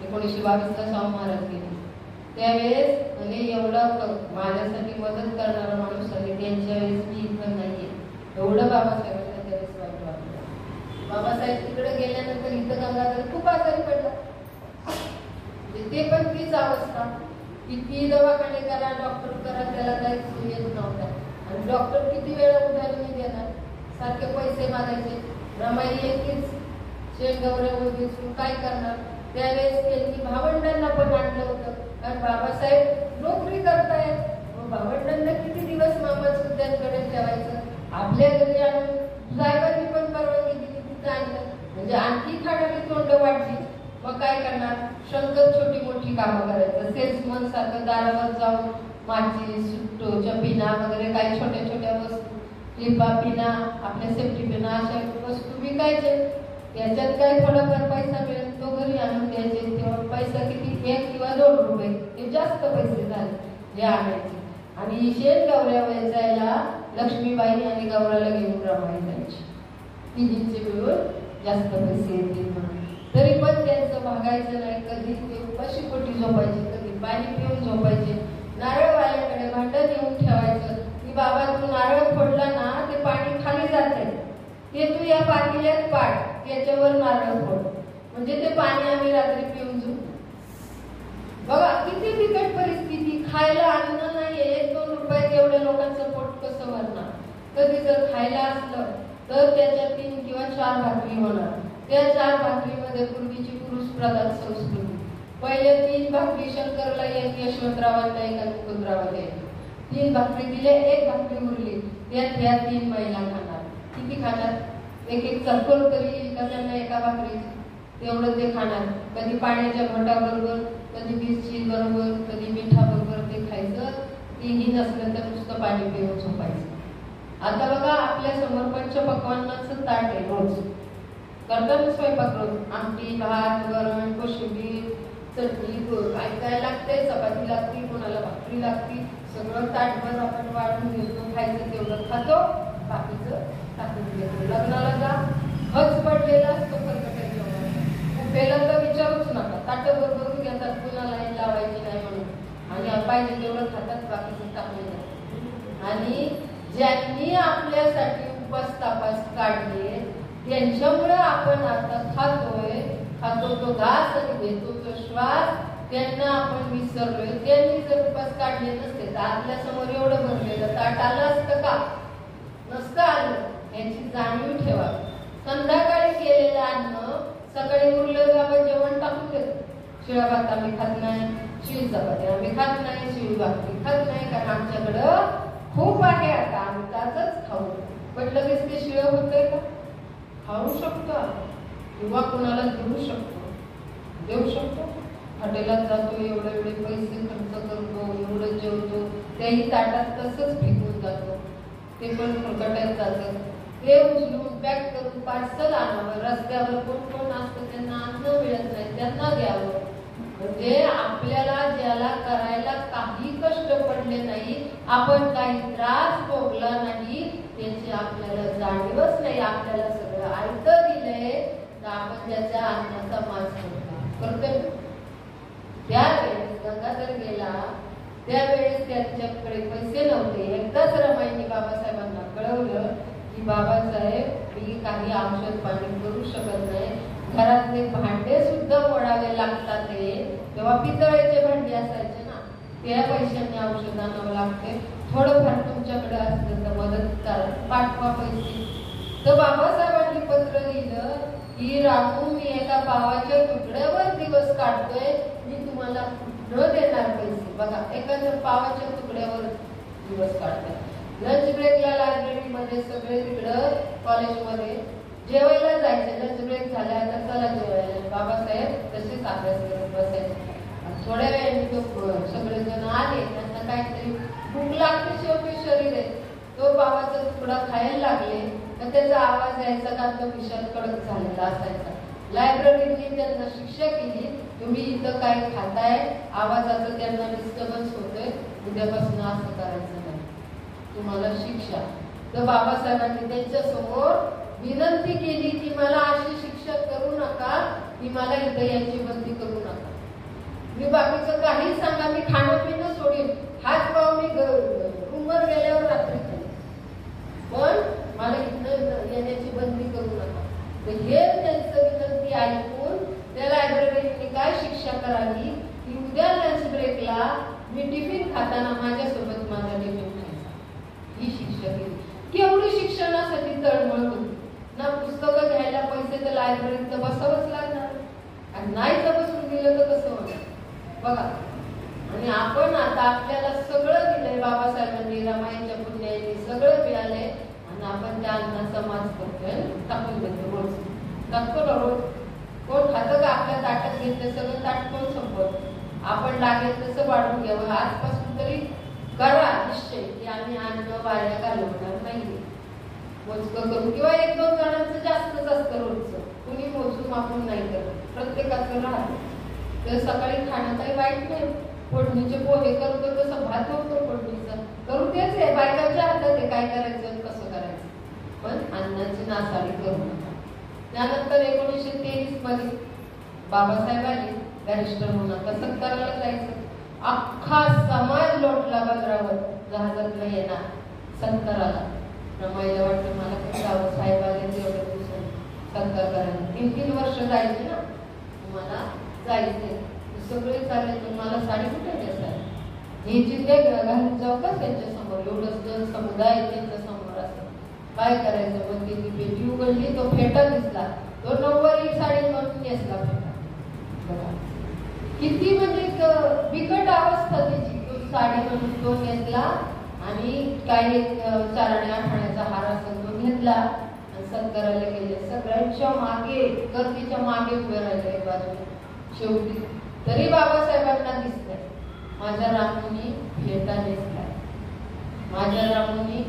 1922ला शाहू महाराज गेले. त्यावेळेस म्हणजे एवढं माझ्यासाठी मदत करणारा माणूस आहे, त्यांच्या वेळेस मी इथं नाहीये, एवढं बाबासाहेबांना त्यावेळेस वाईट वाटलं. बाबासाहेब तिकडे गेल्यानंतर इथं गंगाधर खूप आजारी पडला. ते पण तीच अवस्था, किती दवाखाने करा, डॉक्टर करा, त्याला काही येत नव्हता. आणि डॉक्टर किती वेळा उधारी नाही देणार, सारखे पैसे मागायचे. रमाई एकटीच शेणगौरव दिसून काय करणार. त्यावेळेस त्यांनी भावंडांना पण आणलं होतं, कारण बाबासाहेब नोकरी करतायत, भावंडांना किती दिवस मामा सुद्धांकडे ठेवायचं. आपल्या घरी आणून साहेबांनी पण परवानगी दिली, तिथं आणलं. म्हणजे आणखी खाण्याची तोंड वाढली. मग काय करणार? शंकर छोटी मोठी कामं करायचं. सेल्समन सारखं दारावर जाऊन माचीस, सुट्टोच्या पिना वगैरे काही छोट्या छोट्या वस्तू, लिंबा पिना, आपल्या सेफ्टी पिना, अशा वस्तू विकायचे. याच्यात काय थोडाफार पैसा मिळेल तो घरी आणून द्यायचे. तेव्हा पैसा किती? 1 किंवा 2 रुपये, हे जास्त पैसे झाले जे आणायचे. आणि शेण गौऱ्या वेचायला लक्ष्मीबाई आणि गौराला घेऊन रमाई जायची. तिघींचे मिळून जास्त पैसे येतील म्हणून. तरी पण त्यांचं भागायचं नाही. कधी ते उपाशी पोटी झोपायचे, कधी पाणी पिऊन झोपायचे. नारळवाल्याकडे भांडण येऊन ठेवायचं की बाबा तू नारळ फोडला ना, ते पाणी खाली जाते, ते तू या पातेल्यात पाड, त्याच्यावर नारळ फोड, म्हणजे ते पाणी आम्ही रात्री पिऊन झोपू. बघा किती बिकट परिस्थिती. खायला अन्न नाहीये, 1-2 रुपयात एवढ्या लोकांचं पोट कसं भरणार? कधी जर खायला असलं तर त्याच्या 3 किंवा 4 भाकरी होणार. त्या 4 भाकरीमध्ये पूर्वीची पुरुष प्रधान संस्कृती. पहिले 3 भाकरी शंकरला एक, यशवंतरावांना एक आणि मुकुंदरावांना एक. 3 भाकरी दिल्या, 1 भाकरी उरली, त्यात ह्या 3 महिला खाणार. किती खाणार? एक चरकोर तरी येईल का त्यांना एका भाकरीची? तेवढं ते खाणार. कधी पाण्याच्या घोटाबरोबर, कधी मिरची बरोबर, कधी मिठाबरोबर ते खायचं. तीही नसलं तर नुसतं पाणी पिऊन झोपायचं. आता बघा आपल्या समोर पंचपक्वान्नाचं ताट आहे. रोज करतात स्वयंपाक, रोज आमटी, भात, वरण, कोशिंबीर, चटणी, काय काय लागते, चपाती लागते, कोणाला भाकरी लागते, सगळं ताटभर आपण वाढून घेतो. खायचं तेवढं खातो, बाकीचं टाकून घेतो. लग्नाला जा, खच पडलेला असतो कर्कटे जेवण, पेला तर विचारूच नका. ताटं बरोबर घेतात, कुणाला लाईन लावायची नाही म्हणून, आणि पाहिजे तेवढं खातात, बाकीचं टाकले जातात. आणि ज्यांनी आपल्यासाठी उपास तापास काढले त्यांच्यामुळे आपण आता खातो तो घास आणि घेतो तो श्वास, त्यांना आपण विसरलोय. त्यांनी जर उपास काढले नसते तर आपल्या समोर एवढं भरलेलं ताट आलं असतं का? नसतं आलं. याची जाणीव ठेवा. संध्याकाळी केलेलं अन्न सकाळी उरलं आपण जेवण टाकून देतो. शिळा भात आम्ही खात नाही, शिळी चपाती आम्ही खात नाही, शिळी भाकरी खात नाही, कारण आमच्याकडं खूप आहे आता, आम्ही ताजच खाऊ. पण लगेच ते शिळं होतंय का? खाऊ शकतो किंवा कोणाला देऊ शकतो. हॉटेलात जातो, एवढे पैसे खर्च करतो, एवढं जेवतो, त्याही ताटात तसंच फेकून जातो. ते पण फुकटात जातं. ते उचलून पॅक करून पार्सल आणावं. रस्त्यावर कोण असतं त्यांना अन्न मिळत नाही, त्यांना द्यावं. म्हणजे आपल्याला ज्याला करायला काही कष्ट पडले नाही, आपण काही त्रास भोगला नाही, त्याची आपल्याला जाणीवच नाही. आपल्याला सगळं आयतं दिलंय तर आपण त्याच्या अन्नाचा मास करतोय. त्यावेळेस गंगाधर गेला, त्यावेळेस त्यांच्याकडे पैसे नव्हते. एकदाच रमाईने बाबासाहेबांना कळवलं की बाबासाहेब मी काही औषध पाणी करू शकत नाही, घरातले भांडे सुद्धा मोडावे लागतात. तेव्हा पितळेचे भांडे असायचे ना, त्या पैशांनी औषध आणावं लागते. थोडंफार तुमच्याकडे असलं तर मदत करा, पाठवा पैसे. तर बाबासाहेबांनी पत्र लिहिलं की रामू मी एका पावाच्या तुकड्यावर दिवस काढतोय, मी तुम्हाला कुठं देणार पैसे. बघा एका पावाच्या तुकड्यावर दिवस काढतोय. लंच ब्रेकला लायब्ररीमध्ये सगळे तिकडं कॉलेजमध्ये जेवायला जायचे. लंच ब्रेक झाला तर चला जेवायला. बाबासाहेब तसेच अभ्यास करत बसायचे. थोड्या वेळाने तो सगळेजण आले, त्यांना काहीतरी भूक लागते, शेवटी शरीर आहे. तो बाबाचा तुकडा खायला लागले तर त्याचा आवाज यायचा का तो विषाद कडक झालेला असायचा. लायब्ररीने त्यांना शिक्षा केली, तुम्ही इथं काय खाताय, आवाजाचं त्यांना डिस्टर्बन्स होतोय, उद्यापासून असं करायचं नाही, तुम्हाला शिक्षा. तर बाबासाहेबांनी त्यांच्या समोर विनंती केली की मला अशी शिक्षा करू नका, की मला इथं याची बंदी करू नका. मी बाकीचं काही सांगा, मी खाणं पिणं सोडीन, हाच पाव मी रूमवर गेल्यावर रात्री खाईन, पण मला इथं येण्याची बंदी करू नका. तर हे त्यांचं विनंती ऐकून त्या लायब्ररीने काय शिक्षा करावी की उद्या लंच ब्रेकला मी टिफिन खाताना माझ्यासोबत माझा टिफिन खायचा, ही शिक्षा केली. केवढी शिक्षणासाठी तळमळ होती ना. पुस्तकं घ्यायला पैसे तर लायब्ररीत तर बसावंच लागणार, आणि नाही तर बसून दिलं तर कसं होणार बघा. आणि आपण आता आपल्याला सगळं दिलंय बाबासाहेबांनी, रमाईच्या पुण्याने सगळं मिळालंय, आणि आपण त्या अन्नाचा मास करतोय, टाकून देतो रोज. लागतो ना रोज. कोण खातं का आपल्या ताटात घेतलं सगळं ताट कोण संपवत. आपण लागेल तसं वाढून घ्यावं. आजपासून तरी करा निश्चय की आम्ही अन्न वाया घालवणार नाही. मोजकं करू किंवा 1-2 जणांचं जास्तच असतं रोजचं. कुणी मोजून मापून नाही करत. प्रत्येकाचं राहतं. तर सकाळी खाणं काही वाईट नाही. फोडणीचे पोहे करतो तसं भात होतो फोडणीचा. करू तेच आहे. बायकांच्या हातात आहे काय करायचं कसं करायचं. पण अन्नाची नासाडी करू नका. त्यानंतर 1923 मध्ये बाबासाहेब आले बॅरिस्टर म्हणून. आता सत्काराला जायचं. अख्खा समाज लोटला बंदरावर जहाजातलं येणार सत्काराला. रमाईला वाटतं मला पण जावं. साहेब आले तेवढ्या दिवसांनी सत्कार करायला. 3-3 वर्ष जायचे ना. मला जायचंय. सगळे चालले तर मला साडी कुठे नेसायला. ही जिथे घालून जाऊ का त्यांच्या समोर. एवढंच जण समुदाय त्यांच्या समोर असं काय करायचं. मग ती पेटी उघडली तो फेटा दिसला. तो 9वारी साडी म्हणून नेसला फेटा. बघा किती म्हणजे बिकट अवस्था त्याची. तो साडी म्हणून तो नेसला आणि काही 4 आण्याचा हार असेल तो घेतला आणि सत्काराला गेले. सगळ्यांच्या मागे गर्दीच्या मागे उभे राहिले एक बाजूला. शेवटी तरी बाबासाहेबांना दिसतंय माझ्या रामूनी फेटा नेसलाय. माझ्या रामूनी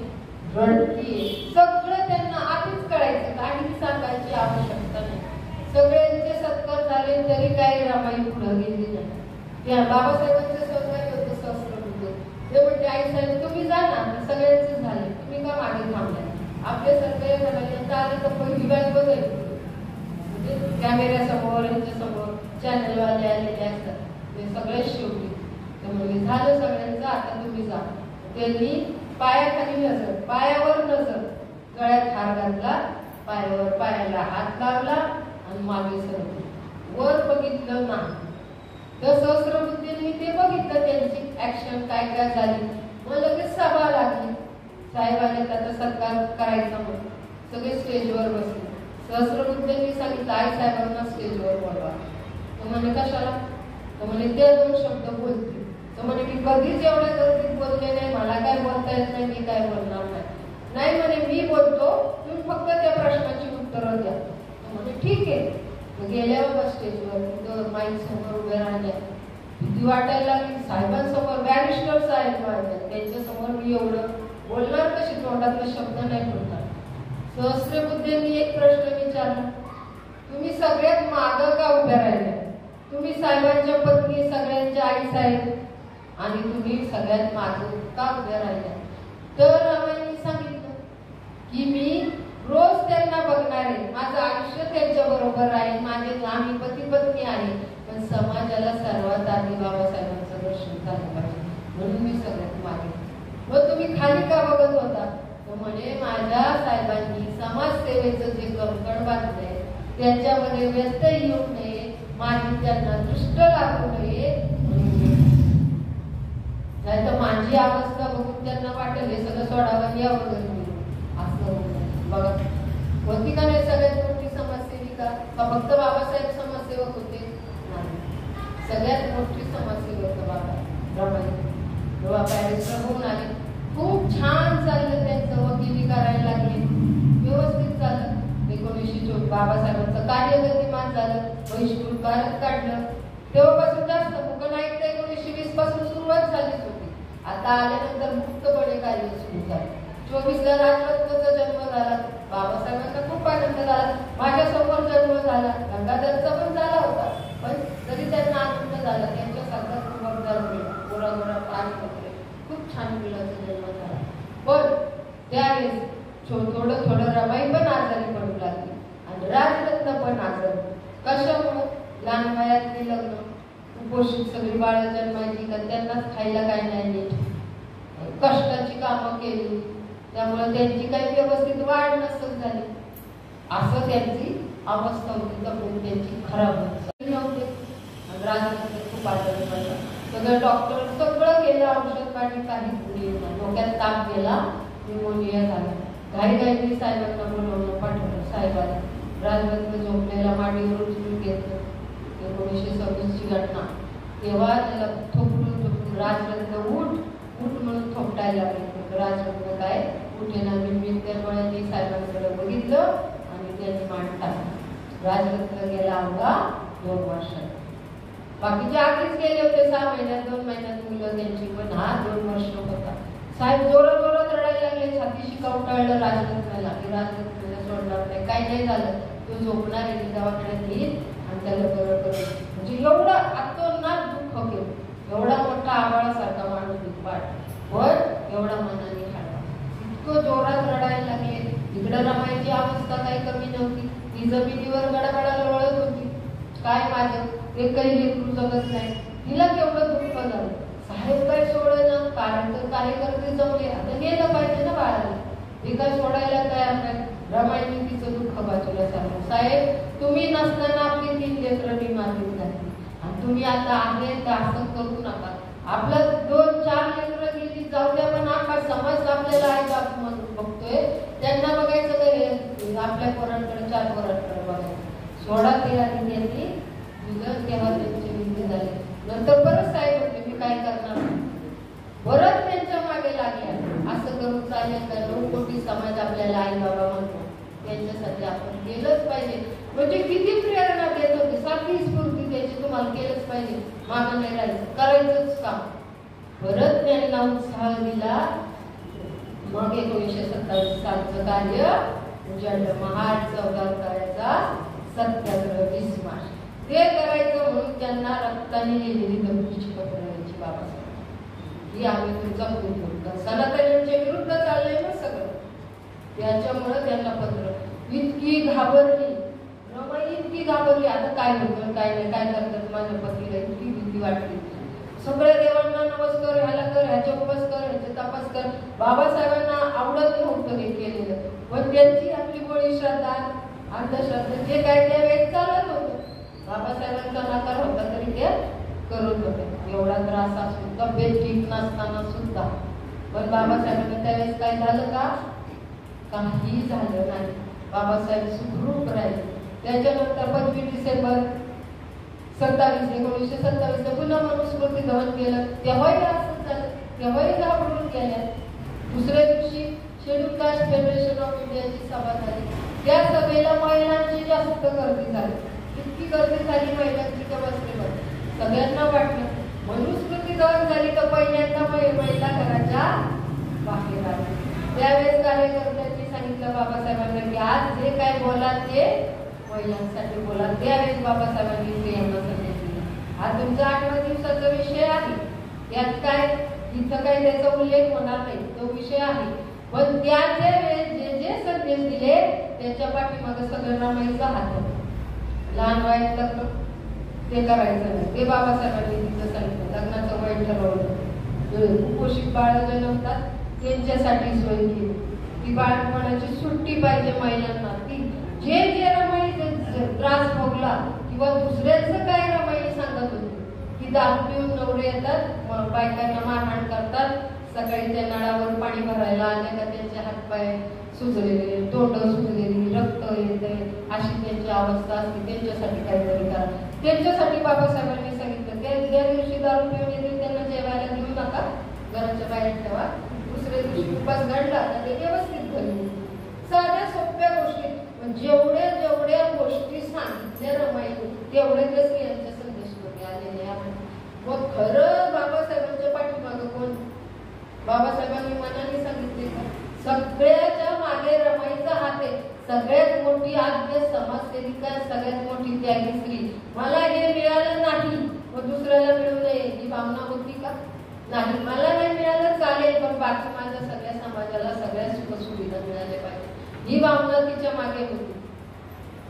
रडतीये. सगळं त्यांना आधीच कळायचं. काही सांगायची आवश्यकता नाही. सगळ्यांचे सत्कार झाले तरी काही रमाई पुढे गेली नाही. त्या बाबासाहेबांचे सहकार्य होतं सहस्रबुद्धे. ते म्हणजे आई साहेब तुम्ही जा ना. सगळ्यांचे झाले तुम्ही का मागे थांबलाय. आपले सरकारी झाले आले तर पहिली बॅग बघायची. म्हणजे कॅमेऱ्यासमोर यांच्या समोर चॅनलवाले आलेले असतात ते सगळे शेवटी. तर म्हणजे झालं सगळ्यांचं आता तुम्ही जा. त्यांनी पायाखाली नजर पायावर नजर गळ्यात हार घातला. पायावर पायाला हात लावला आणि मागे सरकले. वर बघितलं नाही. तर सहस्रबुद्धींनी ते बघितलं त्यांची ऍक्शन काय काय झाली. मग लगेच सभा लागली. साहेब आले आता सत्कार करायचा म्हणून सगळे स्टेजवर बसले. सहस्रबुद्धींनी सांगितलं आई साहेबांना स्टेजवर बोलवा. तो म्हणे कशाला. तो म्हणे ते 2 शब्द बोलतील. तो म्हणे मी कधीच एवढ्या गर्दीत बोलले नाही. मला काय बोलता येत नाही. मी काय बोलणार नाही. नाही म्हणे मी बोलतो तुम्ही फक्त त्या प्रश्नाची उत्तरं द्या. तो म्हणे ठीक आहे. गेल्यावर स्टेजवर माईक समोर उभे राहिले. भीती वाटायला लागली. साहेबांसमोर बॅरिस्टर साहेब वाटतात त्यांच्या समोर मी एवढं बोलणार कशी. तोंडातला शब्द नाही बोलणार. सहस्रबुद्धींनी एक प्रश्न विचारला. तुम्ही सगळ्यात मागं का उभ्या राहिल्या. तुम्ही साहेबांच्या पत्नी सगळ्यांच्या आई साहेब आणि तुम्ही सगळ्यात मागं का उभ्या राहिल्या. तर रमाईंनी सांगितलं की मी रोज त्यांना बघणार आहे. माझं आयुष्य त्यांच्या बरोबर आहे. माझे आम्ही पती पत्नी आहे. पण समाजाला सर्वात आधी बाबासाहेबांचं दर्शन झालं पाहिजे म्हणून मी सगळ्यात मागे. मग तुम्ही खाली का बघत होता. तर म्हणे माझ्या साहेबांनी समाजसेवेचं जे कंकण बांधलंय त्याच्यामध्ये व्यत्यय येऊ नये. माझी त्यांना दृष्ट लागू नये नाही तर माझी अवस्था बघून त्यांना वाटेल हे सगळं सोडावं यावं घरी असं बघा. होती का नाही सगळ्यात मोठी समाजसेविका. का फक्त बाबासाहेब समाजसेवक होते. नाही. सगळ्यात मोठी समाजसेवक बाबा रमाई. जेव्हा बॅरिस्टर होऊन आले खूप छान चाललं त्यांचं. वकिली करायला लागली. व्यवस्थित झालं. 1924 बाबासाहेबांचं कार्य गतिमान झालं. बहिष्कृत भारत काढलं. तेव्हापासून जास्त मुकनाईक 1920 पासून सुरुवात झालीच होती. आता आल्यानंतर मुक्तपणे कार्य सुरू झालं. 24ला राजरत्नाचा जन्म झाला. बाबासाहेबांचा खूप आनंद झाला. माझ्या समोर जन्म झाला. गंगाधरचा पण झाला होता. पण तरी त्यांना आनंद झाला. त्यांच्यासारखा खबरदार मुलगा गोरा गोरा पाणी वगैरे खूप छान मुलाचा जन्म झाला. पण त्यावेळेस थोडं थोडं रमाई पण आजारी पडू लागली आणि राजरत्न पण आजारी. कशामुळे. लहान वयातली लग्न कुपोषित सगळी बाळं जन्मायची का त्यांनाच खायला काय नाही नीट. कष्टाची कामं केली त्यामुळे त्यांची काही व्यवस्थित वाढ नसेल झाली. असं त्यांची अवस्था होती. तब्येत त्यांची खराब होती. राजरत्न खूप आजारी पडला. सगळं डॉक्टर सगळं केलं औषध पाणी काही पुढे येत नाही. डोक्यात ताप गेला. न्यूमोनिया झाला. घाईघाईने साहेबांना बोलवून पाठवलं. साहेबांना राजरत्न झोपलेला मांडीवर उचलून घेतलं. 1926ची घटना. तेव्हा त्याला थोपटून राजरत्न उठ उठ म्हणून थोपटायला लागले. राजरत्न काय उठेना. मी त्यामुळे साहेबांकडे बघितलं आणि त्यांनी मान टाकलं. राजरत्न गेला अवघा 2 वर्षात. बाकीचे आधीच गेले होते 6 महिन्यात 2 महिन्यात मुलं त्यांची, पण हा 2 वर्ष होता. साहेब जोरात जोरात रडायला लागले, छातीशी कवटाळलं राजरत्नाला की राजरत्नाला सोडणार नाही, काही नाही झालं, तो झोपणार आहे, दवाखान्यात येईल आणि त्याला बरं करेल. म्हणजे एवढं अतोनात दुःख केलं. एवढा मोठा आवाळासारखा माणूस दुःखपाट, पण एवढा मनाने खाडा. इतकं जोरात रडायला लागले. इकडं रमायची अवस्था काही कमी नव्हती. ती जमिनीवर गडाबडा लोळत होती. काय माझं एकही लेकरू जगत नाही. तिला केवढं दुःख झालं. साहेब काय सोडना, कार्यकर्ते जमले, आता गेलं पाहिजे ना बाळाला. हे काय सोडायला तयार नाही. रमाईने तिचं दुःख बाजूला सांगू, साहेब तुम्ही नसताना आपली 3 लेकरं मी मारली घातली आणि तुम्ही आता आहे तर असं करू नका. आपलं 2-4 लेकरं गेली जाऊ द्या, पण आपला समाज आपल्याला आहे का म्हणून बघतोय, त्यांना बघायचं काय, आपल्या पोरांकडे 4 पोरांकडे बघायचं. सोडा ते आधी त्यांनी दिलं, तेव्हा त्यांचे विधी झाले. नंतर परत साहेब होते, मी काय करणार, परत त्यांच्या मागे लागल्या. असं करून चालेल का? 9 कोटी समाज आपल्याला आई बाबा म्हणतो, त्यांच्यासाठी आपण केलंच पाहिजे. म्हणजे किती प्रेरणा देत होते, सारखी स्फूर्ती द्यायची, तुम्हाला केलंच पाहिजे, मागं नाही राहायचं, करायचंच काम. परत त्यांना उत्साह दिला. मग 1927 सालचं कार्य उजाडलं. महाड चौदार करायचा सत्याग्रह 20 मार्च ते करायचं म्हणून त्यांना रक्ताने लिहिलेली धमकीची पत्र यायची बाबासाहेब की आम्ही तुमचा खूप करतो, सनातनींच्या विरुद्ध चाललंय ना सगळं. त्याच्यामुळे त्यांना पत्र. इतकी घाबरली रमाई, इतकी घाबरली. आता काय होतं काय नाही, काय करतात माझ्या पतीला, इतकी भीती वाटली. सगळ्या देवांना नमस्कार, ह्याला कर, ह्याच्या उपास कर, ह्याचे तपास कर. बाबासाहेबांना आवडत नव्हतं हे केलेलं, पण त्यांची आपली गोळी श्रद्धा अंधश्रद्धा जे काय त्यावेळेस चालत होतं. बाबासाहेबांचा नकार होता तरी ते करत होते. एवढा त्रास असून, तब्येत ठीक नसताना सुद्धा. पण बाबासाहेबांना त्यावेळेस काय झालं का? काही झालं नाही. बाबासाहेब सुखरूप राहिले. त्याच्यानंतर 25 डिसेंबर 1927 पुन्हा मनुस्मृती दहन केलं. तेव्हाही असंच झालं, तेव्हाही घाबरून गेल्या. दुसऱ्या दिवशी शेड्यूल कास्ट फेडरेशन ऑफ इंडियाची सभा झाली. त्या सभेला महिलांची जास्त गर्दी झाली. इतकी गर्दी झाली महिलांची का बसले बघ. सगळ्यांना वाटलं मनुस्मृती दहन झाली तर पहिल्यांदा महिला घराच्या बाहेर आली. त्यावेळेस कार्यकर्त्यांनी सांगितलं बाबासाहेबांना की आज जे काय बोला ते महिलांसाठी बोला. त्यावेळेस बाबासाहेबांनी स्त्रियांना संदेश दिला. हा तुमचा 18 दिवसाचा विषय आहे, यात काय इथं काय त्याचा उल्लेख होणार नाही, तो विषय आहे. पण त्याच्या वेळेस जे जे संदेश दिले त्याच्या पाठीमागे सगळं रमाईचा हात होता. लहान वयात लग्न ते करायचं नाही, ते बाबासाहेबांनी तिथं सांगितलं. लग्नाचं वय ठरवलं. कुपोषित बाळ जन्मतात त्यांच्यासाठी सोय केली. ती बाळपणाची सुट्टी पाहिजे महिलांना. ती जे जे रमाई त्रास भोगला किंवा दुसऱ्यांचं काय रमाई सांगत होती की दारू पिऊन नवरे येतात, बायकांना मारहाण करतात, सकाळी त्या नळावर पाणी भरायला आले का त्यांचे हातपाय सुजलेले, तोंड सुजलेली, रक्त येते, अशी त्यांची अवस्था असते. त्यांच्यासाठी काहीतरी करा. त्यांच्यासाठी बाबासाहेबांनी सांगितलं त्या दिवशी दारू पिऊन येते त्यांना जेवायला देऊ नका, घराच्या बाहेर ठेवा. दुसऱ्या दिवशी उपास घडला तर ते व्यवस्थित घरी. साध्या सोप्या गोष्टी, जेवढ्या जेवढ्या गोष्टी सांगितल्या रमाईने तेवढे ते स्त्रियांच्या संदेशमध्ये आलेले आहेत. मग खरं बाबासाहेबांच्या पाठीमागं कोण? बाबासाहेबांनी मनाने सांगितले का? सगळ्याच्या मागे रमाईचा हात आहे. सगळ्यात मोठी आद्य समाजसेविका, सगळ्यात मोठी त्यागी स्त्री. मला हे मिळालं नाही मग दुसऱ्याला मिळू नये ही भावना होती का? नाही. मला नाही मिळालं चालेल, पण बाकी माझ्या सगळ्या समाजाला सगळ्या सुखसुविधा मिळाल्या पाहिजे ही भावना तिच्या मागे होती.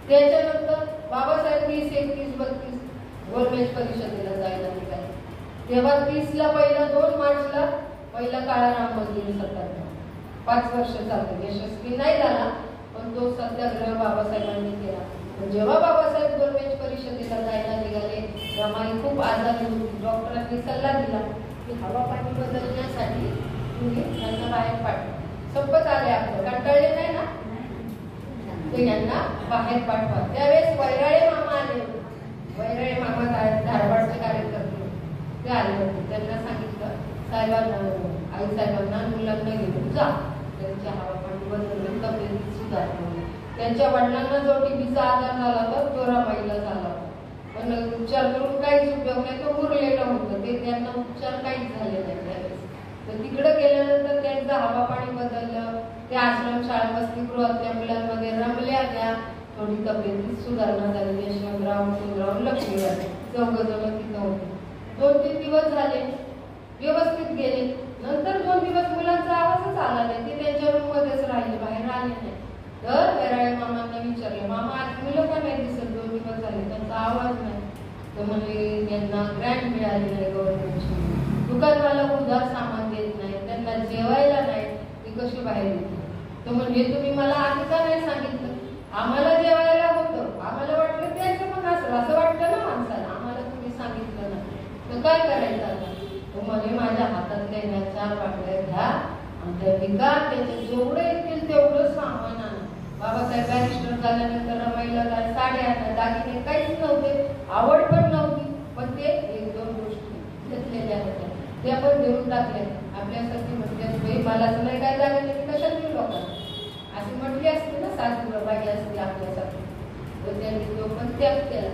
त्याच्यानंतर बाबासाहेब 30-31-32 गोलमेज परिषदेला जायला निघाले. तेव्हा 30ला पहिला 2 मार्चला पहिला काळा राम मंदिर सत्याग्रह 5 वर्ष चालतो. यशस्वी नाही झाला, पण तो सत्याग्रह बाबासाहेबांनी केला. जेव्हा बाबासाहेब गोलमेज परिषदेला जायला निघाले, रमाई खूप आजारी होती. डॉक्टरांनी सल्ला दिला की हवा पाणी बदलण्यासाठी तुम्ही त्यांना बाहेर पाठवा. संपत आले आपलं, कंटाळले नाही ना, ते यांना बाहेर पाठवा. त्यावेळेस वैराळे मामा आले होते. वैराळे मामा धारवाडचे कार्यकर्ते ते आले होते. त्यांना सांगितलं साहेबांना, आई साहेबांना मुलांना घेऊन जा, त्यांच्या हवा पाणी बदलून तब्येतीत सुधारणा. त्यांच्या वडिलांना जो टीबीचा आजार झाला होता तो रमाईला झाला होता, पण उपचार करून काहीच उपयोग नाही, तो उरलेलं होतं ते, त्यांना उपचार काहीच झाले नाही त्यावेळेस. तर तिकडे गेल्यानंतर त्यांचं हवा पाणी बदललं, त्या आश्रमशाळा वसतिगृहातल्या मुलांमध्ये रमल्या, त्या थोडी तब्येतीत सुधारणा झाली. यशवंतराव, सुंदराव, लक्ष्मीबाई चौघजण तिथं होते. 2-3 दिवस झाले, व्यवस्थित गेले. नंतर 2 दिवस मुलांचा आवाजच आला नाही, ते त्यांच्या रूम मध्येच राहिले, बाहेर आले नाही. तर वेराळे मामांना विचारलं, मामा आज मुलं का नाही दिसत, 2 दिवस झाले त्यांचा आवाज नाही. तर म्हणजे त्यांना ग्रँट मिळाली नाही गव्हर्नमेंटची, दुकानवाला उधार सामान देत नाही, त्यांना जेवायला नाही, ती कशी बाहेर येते. तर म्हणजे तुम्ही मला आधी का नाही सांगितलं, आम्हाला जेवायला होतं, आम्हाला वाटलं त्यांचं पण असं वाटतं ना माणसाला, आम्हाला तुम्ही सांगितलं ना, तर काय करायचं आता. तो म्हणे माझ्या हातातल्या 4 बाटल्या घ्या आणि त्या विका, त्याचे जेवढे येतील तेवढं सामान आणा. बाबासाहेब बॅरिस्टर झाल्यानंतर रमाईला काय साड्या आणा, दागिने काहीच नव्हते, आवड पण नव्हती, पण ते 1-2 गोष्टी घेतलेल्या होत्या, त्या पण देऊन टाकल्या. आपल्यासाठी म्हटलं मलाच नाही काय दागिने, मी कशात देऊ लोकांना, अशी म्हटली असते ना, सासूबाई असते आपल्यासाठी. तर त्यांनी तो पण त्याग केला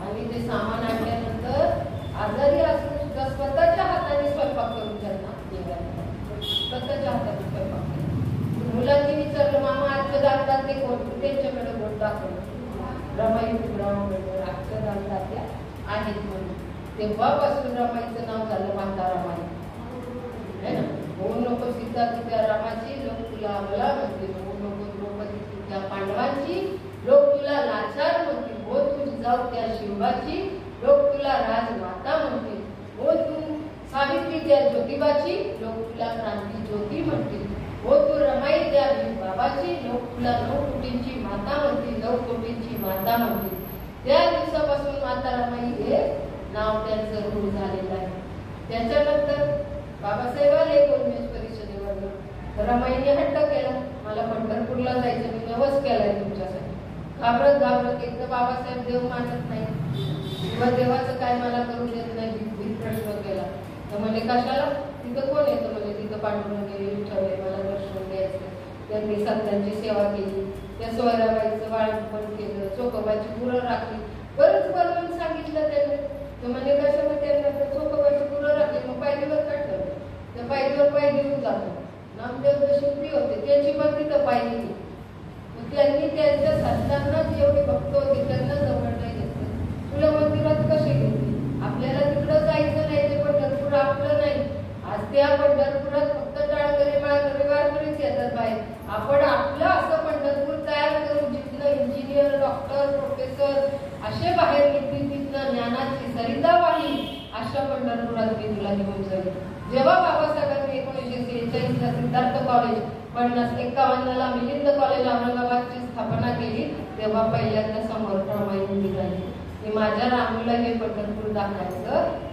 आणि ते सामान आणल्यानंतर आजारी असून सुद्धा स्वतःच्या हाताने स्वयंपाक करून त्यांना जेवायला, स्वतःच्या हाताने स्वयंपाक केला. मुलांनी विचारलं, मामा आजच्या दालतात ते कोण, त्यांच्याकडे बोट दाखवलं, रमाई तुकडा आजच्या दालतात त्या आहेत म्हणून. तेव्हापासून रमाईचं नाव झालं माता रमाई, है ना. होऊ नको सीता त्या रामाची, लोक तुला अमला म्हणते, होऊ नको द्रौपदी त्या पांडवांची, लोक तुला लाचार म्हणते, हो तू जाऊ त्या शिवाची, लोक तुला राजमाता म्हणते, हो तू सावित्री त्या ज्योतिबाची, लोक तुला क्रांती ज्योती म्हणते, हो तू रमाई त्या बाबाची, लोक तुला 9 कोटींची माता म्हणते, 9 कोटींची माता म्हणते. त्या दिवसापासून माता रमाई हे नाव त्यांचं रूढ झालेलं आहे. त्याच्यानंतर बाबासाहेब आले 19 परिषदेवर, रमाईने हट्ट केला, मला पंढरपूरला जायचं, मी नवस केलाय तुमच्यासाठी. घाबरत एक तर बाबासाहेब देव मानत नाही किंवा देवाचं काय मला करू देत नाही, भीत प्रश्न केला. तर म्हणजे कशाला, तिथं कोण येतं, म्हणजे तिथं पांडुरंग विठ्ठल मला दर्शन द्यायचं. त्यांनी संतांची सेवा केली, त्या सोयराबाईचं वाळपण केलं, चोखोबाची गुरं राखली, बरंच बनवून सांगितलं त्यांनी. तर म्हणजे कशाला त्यांना चोखोबाची गुरं राखली, मग पायरीवर काढलं, त्या पायरीवर पाय घेऊन जातो. नामदेव शिंपी होते, त्यांची पण तिथं पाय गेली. त्यांनी त्यांच्या संतांना जेवढे भक्त होते त्यांना जवळ नाही घेतलं, तुला मंदिरात कसे घेतले. आपल्याला तिकडं जायचं नाही, ते पंढरपूर आपलं नाही. आज त्या पंढरपुरात फक्त टाळकरी माळकरी वारकरीच येतात बाहेर. आपण आपलं असं पंढरपूर तयार करू, जिथलं इंजिनियर, डॉक्टर, प्रोफेसर असे बाहेर येतील, तिथनं ज्ञानाची सरिता वाही, अशा पंढरपुरात मी तुला घेऊन जाईल. जेव्हा बाबासाहेबांनी 1946ला सिद्धार्थ कॉलेज, 51ला मिलिंद कॉलेज औरंगाबादची स्थापना केली, तेव्हा पहिल्यांदा समोर रमाई निघाली की माझ्या रामूला हे पंढरपूर दाखवायचं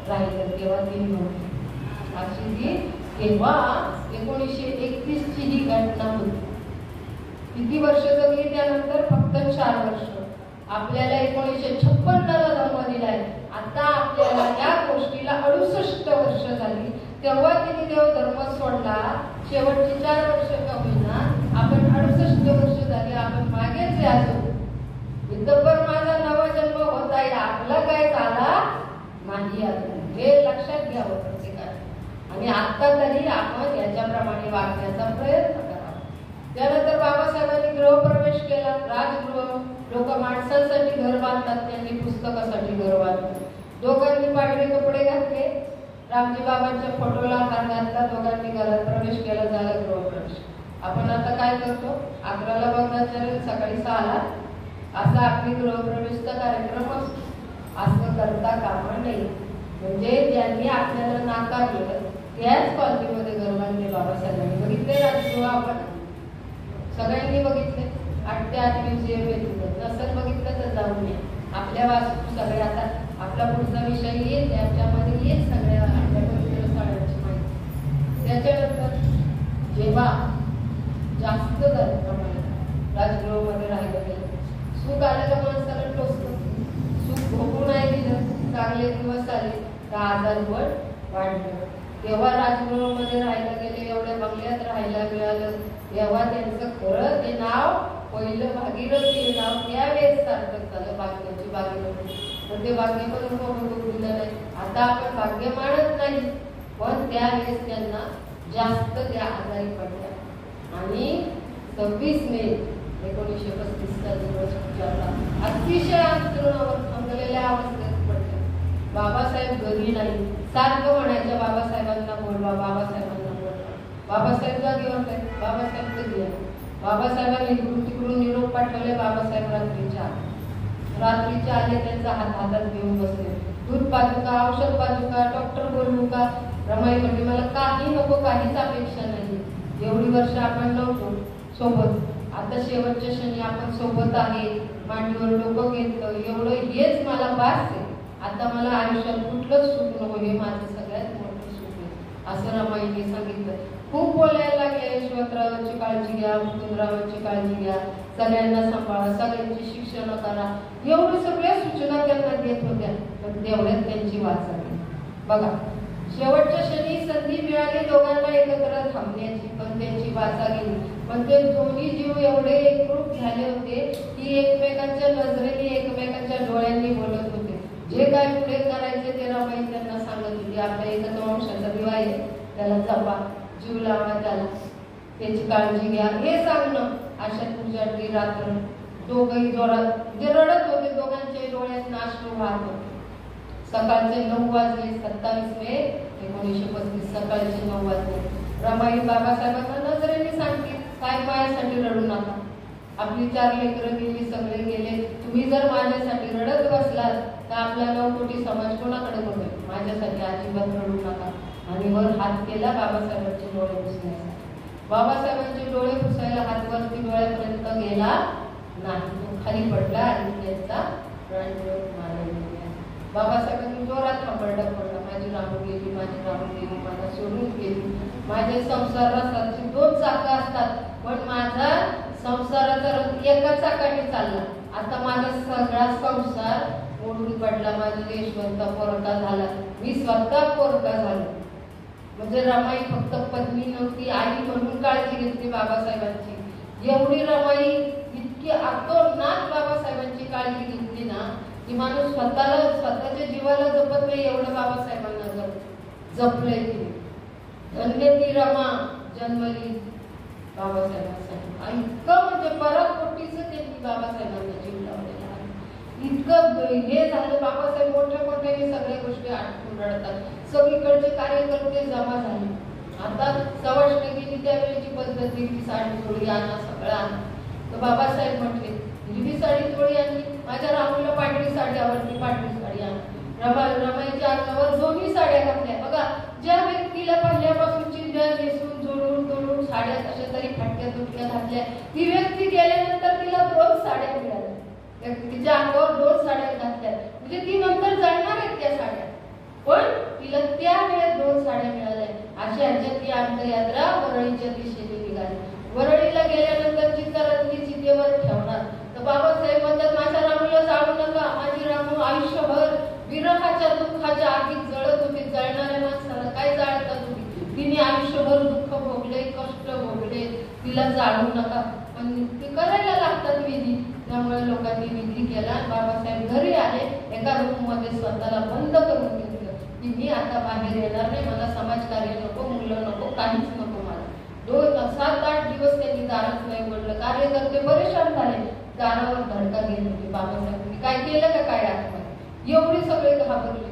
राहिलं. तेव्हा ती नव्हती अशी ती, तेव्हा 1931ची ही घटना होती. किती वर्ष जगली त्यानंतर, फक्त 4 वर्ष. आपल्याला 1956ला जन्म दिलाय, आता आपल्याला या गोष्टीला 68 वर्ष झाली. तेव्हा तिने देव धर्म सोडला, शेवटची 4 वर्ष का होईना, आपण 68 वर्ष झाली, आपण मागेच यायचो. इतपर माझा नवा जन्म होत आहे, आपला काय झाला नाही अजून, हे लक्षात घ्यावं प्रत्येकाने. आणि आता तरी आपण याच्याप्रमाणे वागण्याचा प्रयत्न करावा. त्यानंतर बाबासाहेबांनी गृहप्रवेश केला, राजगृह. लोक माणसांसाठी घर बांधतात, त्यांनी पुस्तकासाठी घर बांधलं. दोघांनी पांढरे कपडे घातले, रामजी बाबांच्या फोटोला हार घातला, दोघांनी घरात प्रवेश केला, झाला गृहप्रवेश. आपण आता काय करतो, 11ला बघण्याच्या सकाळी 6ला असा आपली गृहप्रवेशचा कार्यक्रम असतो. असं करता कामा नाही. म्हणजे ज्यांनी आपल्याला नाकारलं त्याच कॉलनीमध्ये घर बांधले बाबासाहेबांनी. बघितले राजगृह आपण सगळ्यांनी बघितले, 8 ते 8 म्युझियम येतील, नसेल बघितलं तर जाऊन या. आपल्या वास्तू सगळे, आता आपला पुढचा विषय येईल त्याच्यामध्ये येईल सगळ्या आपल्या पवित्र स्थळांची माहिती. त्याच्यानंतर जेव्हा जास्त प्रमाणात राजगृहामध्ये राहिलं गेलं, सुख आलेल्या माणसाला टोचतं, सुख भोगू नाही दिलं, चांगले दिवस आले तर आजारपण वाढलं. तेव्हा राजगृहामध्ये राहायला गेले, एवढ्या बंगल्यात राहायला मिळालं, तेव्हा त्यांचं खरं ते नाव पहिलं भागीरथी हे नाव त्यावेळेस सार्थक झालं, भाग्याची भागीरथी. पण ते भाग्य पण दिलं नाही. आता आपण भाग्य मानत नाही, पण त्यावेळेस त्यांना जास्त त्या आजारी पडल्या आणि 26 मे 1935 चा दिवस होता. अतिशय अंतरुणावर थांबलेल्या अवस्थेत पडल्या. बाबासाहेब घरी नाही, सारखं म्हणायचं बाबासाहेबांना बोलवा, बाबासाहेबांना बोलवा. बाबासाहेब जागेवर नाही, बाबासाहेब कधी आले? बाबासाहेबांनी इकडून तिकडून निरोप पाठवले. बाबासाहेब रात्रीच्या आले, त्यांचा हातात घेऊन बसले. दूध पाजू का, औषध पाजू का, डॉक्टर बोलवू का? रमाई म्हणजे मला काही नको, काहीच अपेक्षा नाही. एवढी वर्ष आपण नव्हतो सोबत, आता शेवटच्या क्षणी आपण सोबत आहे, मांडीवर डोकं घेतलं, एवढं हेच मला बास आहे. आता मला आयुष्यात कुठलंच सुख नको, हे माझं सगळ्यात मोठं सुख आहे, असं रमाईने सांगितलं. खूप बोलायला लागले, यशवंतरावांची काळजी घ्या, मुकुंदरावांची काळजी घ्या, सगळ्यांना सांभाळा, सगळ्यांची शिक्षण करा, एवढ्या सगळ्या सूचना त्यांना देत होत्या. पण तेवढ्यात त्यांची वाट झाली. बघा, शेवटच्या क्षणी संधी मिळाली दोघांना एकत्र थांबण्याची, पण त्यांची वाचा गेली. पण ते दोन्ही जीव एवढे एकरूप झाले होते की एकमेकांच्या नजरेने, एकमेकांच्या डोळ्यांनी बोलत होते. जे काय पुढे करायचे ते रमाई त्यांना सांगत होती. आपल्या एकत्र वंशाचा दिवा आहे, त्याला जपा, जीव लावा, त्याला त्याची काळजी घ्या, हे सांगणं. अशा तुझ्यातली रात्र दोघही जोरात जे रडत होते, दोघांच्या डोळ्यात अश्रू वाहत होते. सकाळचे 9 वाजले. 27 मे 1935 सकाळचे 9 वाजले. रमाई बाबासाहेबांना नजरेने सांगते, काय माझ्यासाठी रडू नका, आपली 4 लेकरं गेली, सगळे गेले, तुम्ही जर माझ्यासाठी रडत बसलात तर आपला 9 कोटी समाज कोणाकडे बघेल? माझ्यासाठी अजिबात रडू नका. आणि वर हात केला बाबासाहेबांचे डोळे पुसण्यासाठी. बाबासाहेबांचे डोळे पुसायला हात वरती डोळ्यापर्यंत गेला नाही, तो खाली पडला आणि त्यांचा प्राणज्योत मारला. बाबासाहेबांनी जोरात थांबरडा पडला, माझी राहू गेली, माझी राहू गेली, मला सोडून गेली. माझ्या संसारासाठी 2 चाकं असतात, पण माझा संसाराचा रथ एका चाकाने चालला. आता माझा सगळा संसार मोडून पडला. माझा यशवंत पोरका झाला, मी स्वतः पोरका झालो. म्हणजे रमाई फक्त पत्नी नव्हती, आई म्हणून काळजी घेतली बाबासाहेबांची. एवढी रमाई इतकी आतोनात बाबासाहेबांची काळजी घेतली ना की माणूस स्वतःच्या जीवाला जपत नाही, एवढं बाबासाहेबांना जपलंय तिने. धन्य ती रमा जन्मली बाबासाहेबांसाठी. इतकं म्हणजे पराकोटीचं त्यांनी बाबासाहेबांना जीव लावलेला आहे. इतकं हे झालं, बाबासाहेब मोठ्या मोठ्याने सगळ्या गोष्टी आठवून रडतात. सगळीकडचे कार्यकर्ते जमा झाले. आता सवाष्ण गेली त्यावेळेची पद्धती की साडी चोळी आणा, सगळं आणा. तर बाबासाहेब म्हटले, हिरवी साडी चोळी आणली, माझ्या राहुलला पांढरी साडी आवडली, पांढरी साडी आणा. रमाईच्या अंगावर 2ही साड्या घातल्या. बघा, ज्या व्यक्तीला पहिल्यापासून चिंध्या नेसून जोडून तोडून साड्या कशा तरी फाटक्या तुटक्या घातल्या, ती व्यक्ती गेल्यानंतर तिला 2 साड्या मिळाल्या. तिच्या अंगावर 2 साड्या घातल्या, म्हणजे ती नंतर जाणार आहेत त्या साड्या, पण तिला त्या वेळेत 2 साड्या मिळाल्या. अशा ह्याच्यात ती अंतरयात्रा वरळीच्या दिशेने निघाली. वरळीला गेल्यानंतर चित्तरंजी चितेवर ठेवणार. तर बाबासाहेब म्हणतात, माझ्या रामूला जाळू नका, माझी रामू आयुष्यभर विरहाच्या दुःखाच्या आगीत जळत होती. जळणाऱ्या माणसाला काय जाळतात होती? तिने आयुष्यभर दुःख भोगले, कष्ट भोगले, तिला जाळू नका. पण ते करायला लागतात विधी, त्यामुळे लोकांनी विधी केला. बाबासाहेब घरी आले, एका रूम मध्ये स्वतःला बंद करून घेतलं की मी आता बाहेर येणार नाही, मला समाजकार्य नको, मुलं नको, काहीच नको मला. 7-8 दिवस त्यांनी दारात नाही बोललं. कार्यकर्ते परेशान झाले, दारावर धडका घेत होते. बाबासाहेबांनी काय केलं का काय आतमध्ये, एवढे सगळे घाबरले.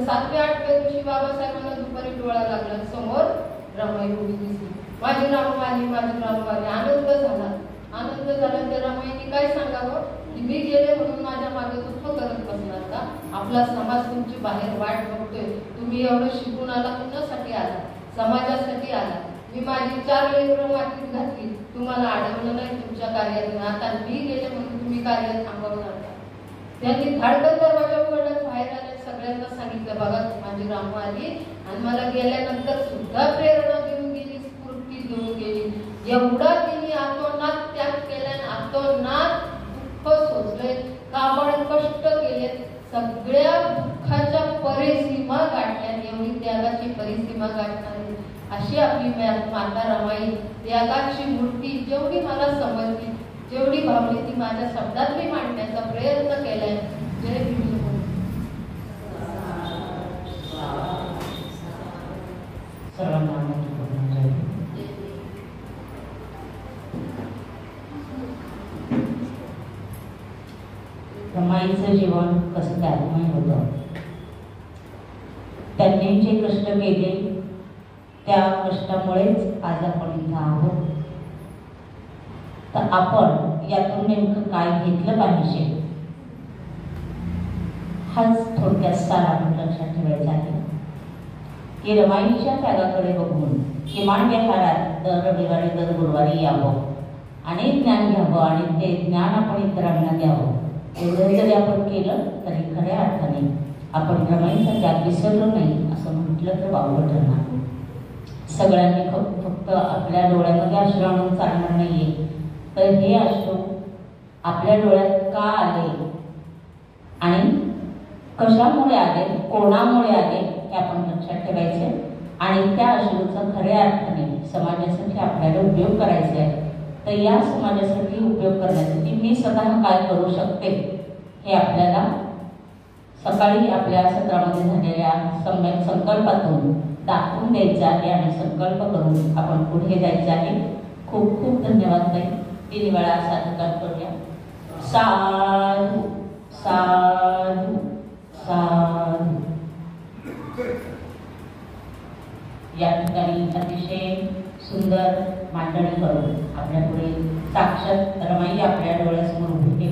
7व्या-8व्या दिवशी बाबासाहेबांना दुपारी डोळा लागला, समोर रमाई उभी दिसली. माझी रामू आली, माझी रामू आली. आनंद झाला. त्या रमाईने काय सांगावं की मी गेले म्हणून माझ्या मागे दुःख करत बसणार का? आपला समाज तुमची बाहेर वाट बघतोय. तुम्ही एवढं शिकून आला, कुणासाठी आला? समाजासाठी आला. मी माझी 4 लेकरं मातीत घातली, तुम्हाला अडवलं नाही तुमच्या कार्यातून. आता मी गेले म्हणून तुम्ही कार्य थांबवणार का? त्यांनी धाडकन दरवाजा उघडला, बाहेर आले, सगळ्यांना सांगितलं, बघा माझी रामू आली आणि मला गेल्यानंतर सुद्धा प्रेरणा देऊन गेली, स्फूर्ती देऊन गेली. एवढा तिने आतोनात त्याग केला, आतोनात दुःख सोसले, काबाड कष्ट केले, सगळ्या दुःखाच्या परिसीमा गाठल्या. एवढी त्यागाची परिसीमा गाठणारी अशी आपली माता रमाई, त्यागाची मूर्ती जेवढी मला समजली जेवढी भावली ती माझ्या शब्दात मी मांडण्याचा प्रयत्न केलाय. जय भीम. सर्वांना रमाईचं जीवन कसं त्यागमय होतं. त्यांनी जे कष्ट केले त्या कष्टामुळेच आज आपण इथं आहोत. तर आपण यातून नेमकं काय घेतलं पाहिजे हाच थोडक्यात सार आपण लक्षात ठेवायचा आहे की रमाईच्या त्यागाकडे बघून किमान व्यवहारात दर रविवारी दर गुरुवारी यावं आणि ज्ञान घ्यावं आणि ते ज्ञान आपण इतरांना द्यावं. एवढं जरी आपण केलं तरी खऱ्या अर्थाने आपण रमाईचा त्याग विसरलो नाही असं म्हटलं तर वावगं ठरणार. सगळ्यांनी फक्त आपल्या डोळ्यामध्ये अश्रू आणून चालणार नाहीये. तर हे अश्रू आपल्या डोळ्यात का आले आणि कशामुळे आले, कोणामुळे आले हे आपण लक्षात ठेवायचे आणि त्या अश्रूचा खऱ्या अर्थाने समाजासाठी आपल्याला उपयोग करायचा आहे. तर या समाजासाठी उपयोग करण्यासाठी मी स्वतः काय करू शकते हे आपल्याला सकाळी आपल्या सत्रामध्ये झालेल्या सम्यक संकल्पातून दाखवून द्यायचं आहे आणि संकल्प करून आपण पुढे जायचं आहे. खूप खूप धन्यवाद ताई. 3 वेळा साधुकार करूया. साधू साधू साधू. या ठिकाणी अतिशय सुंदर मांडणी करून आपल्या पुढे साक्षात रमाई आपल्या डोळ्यासमोर उभी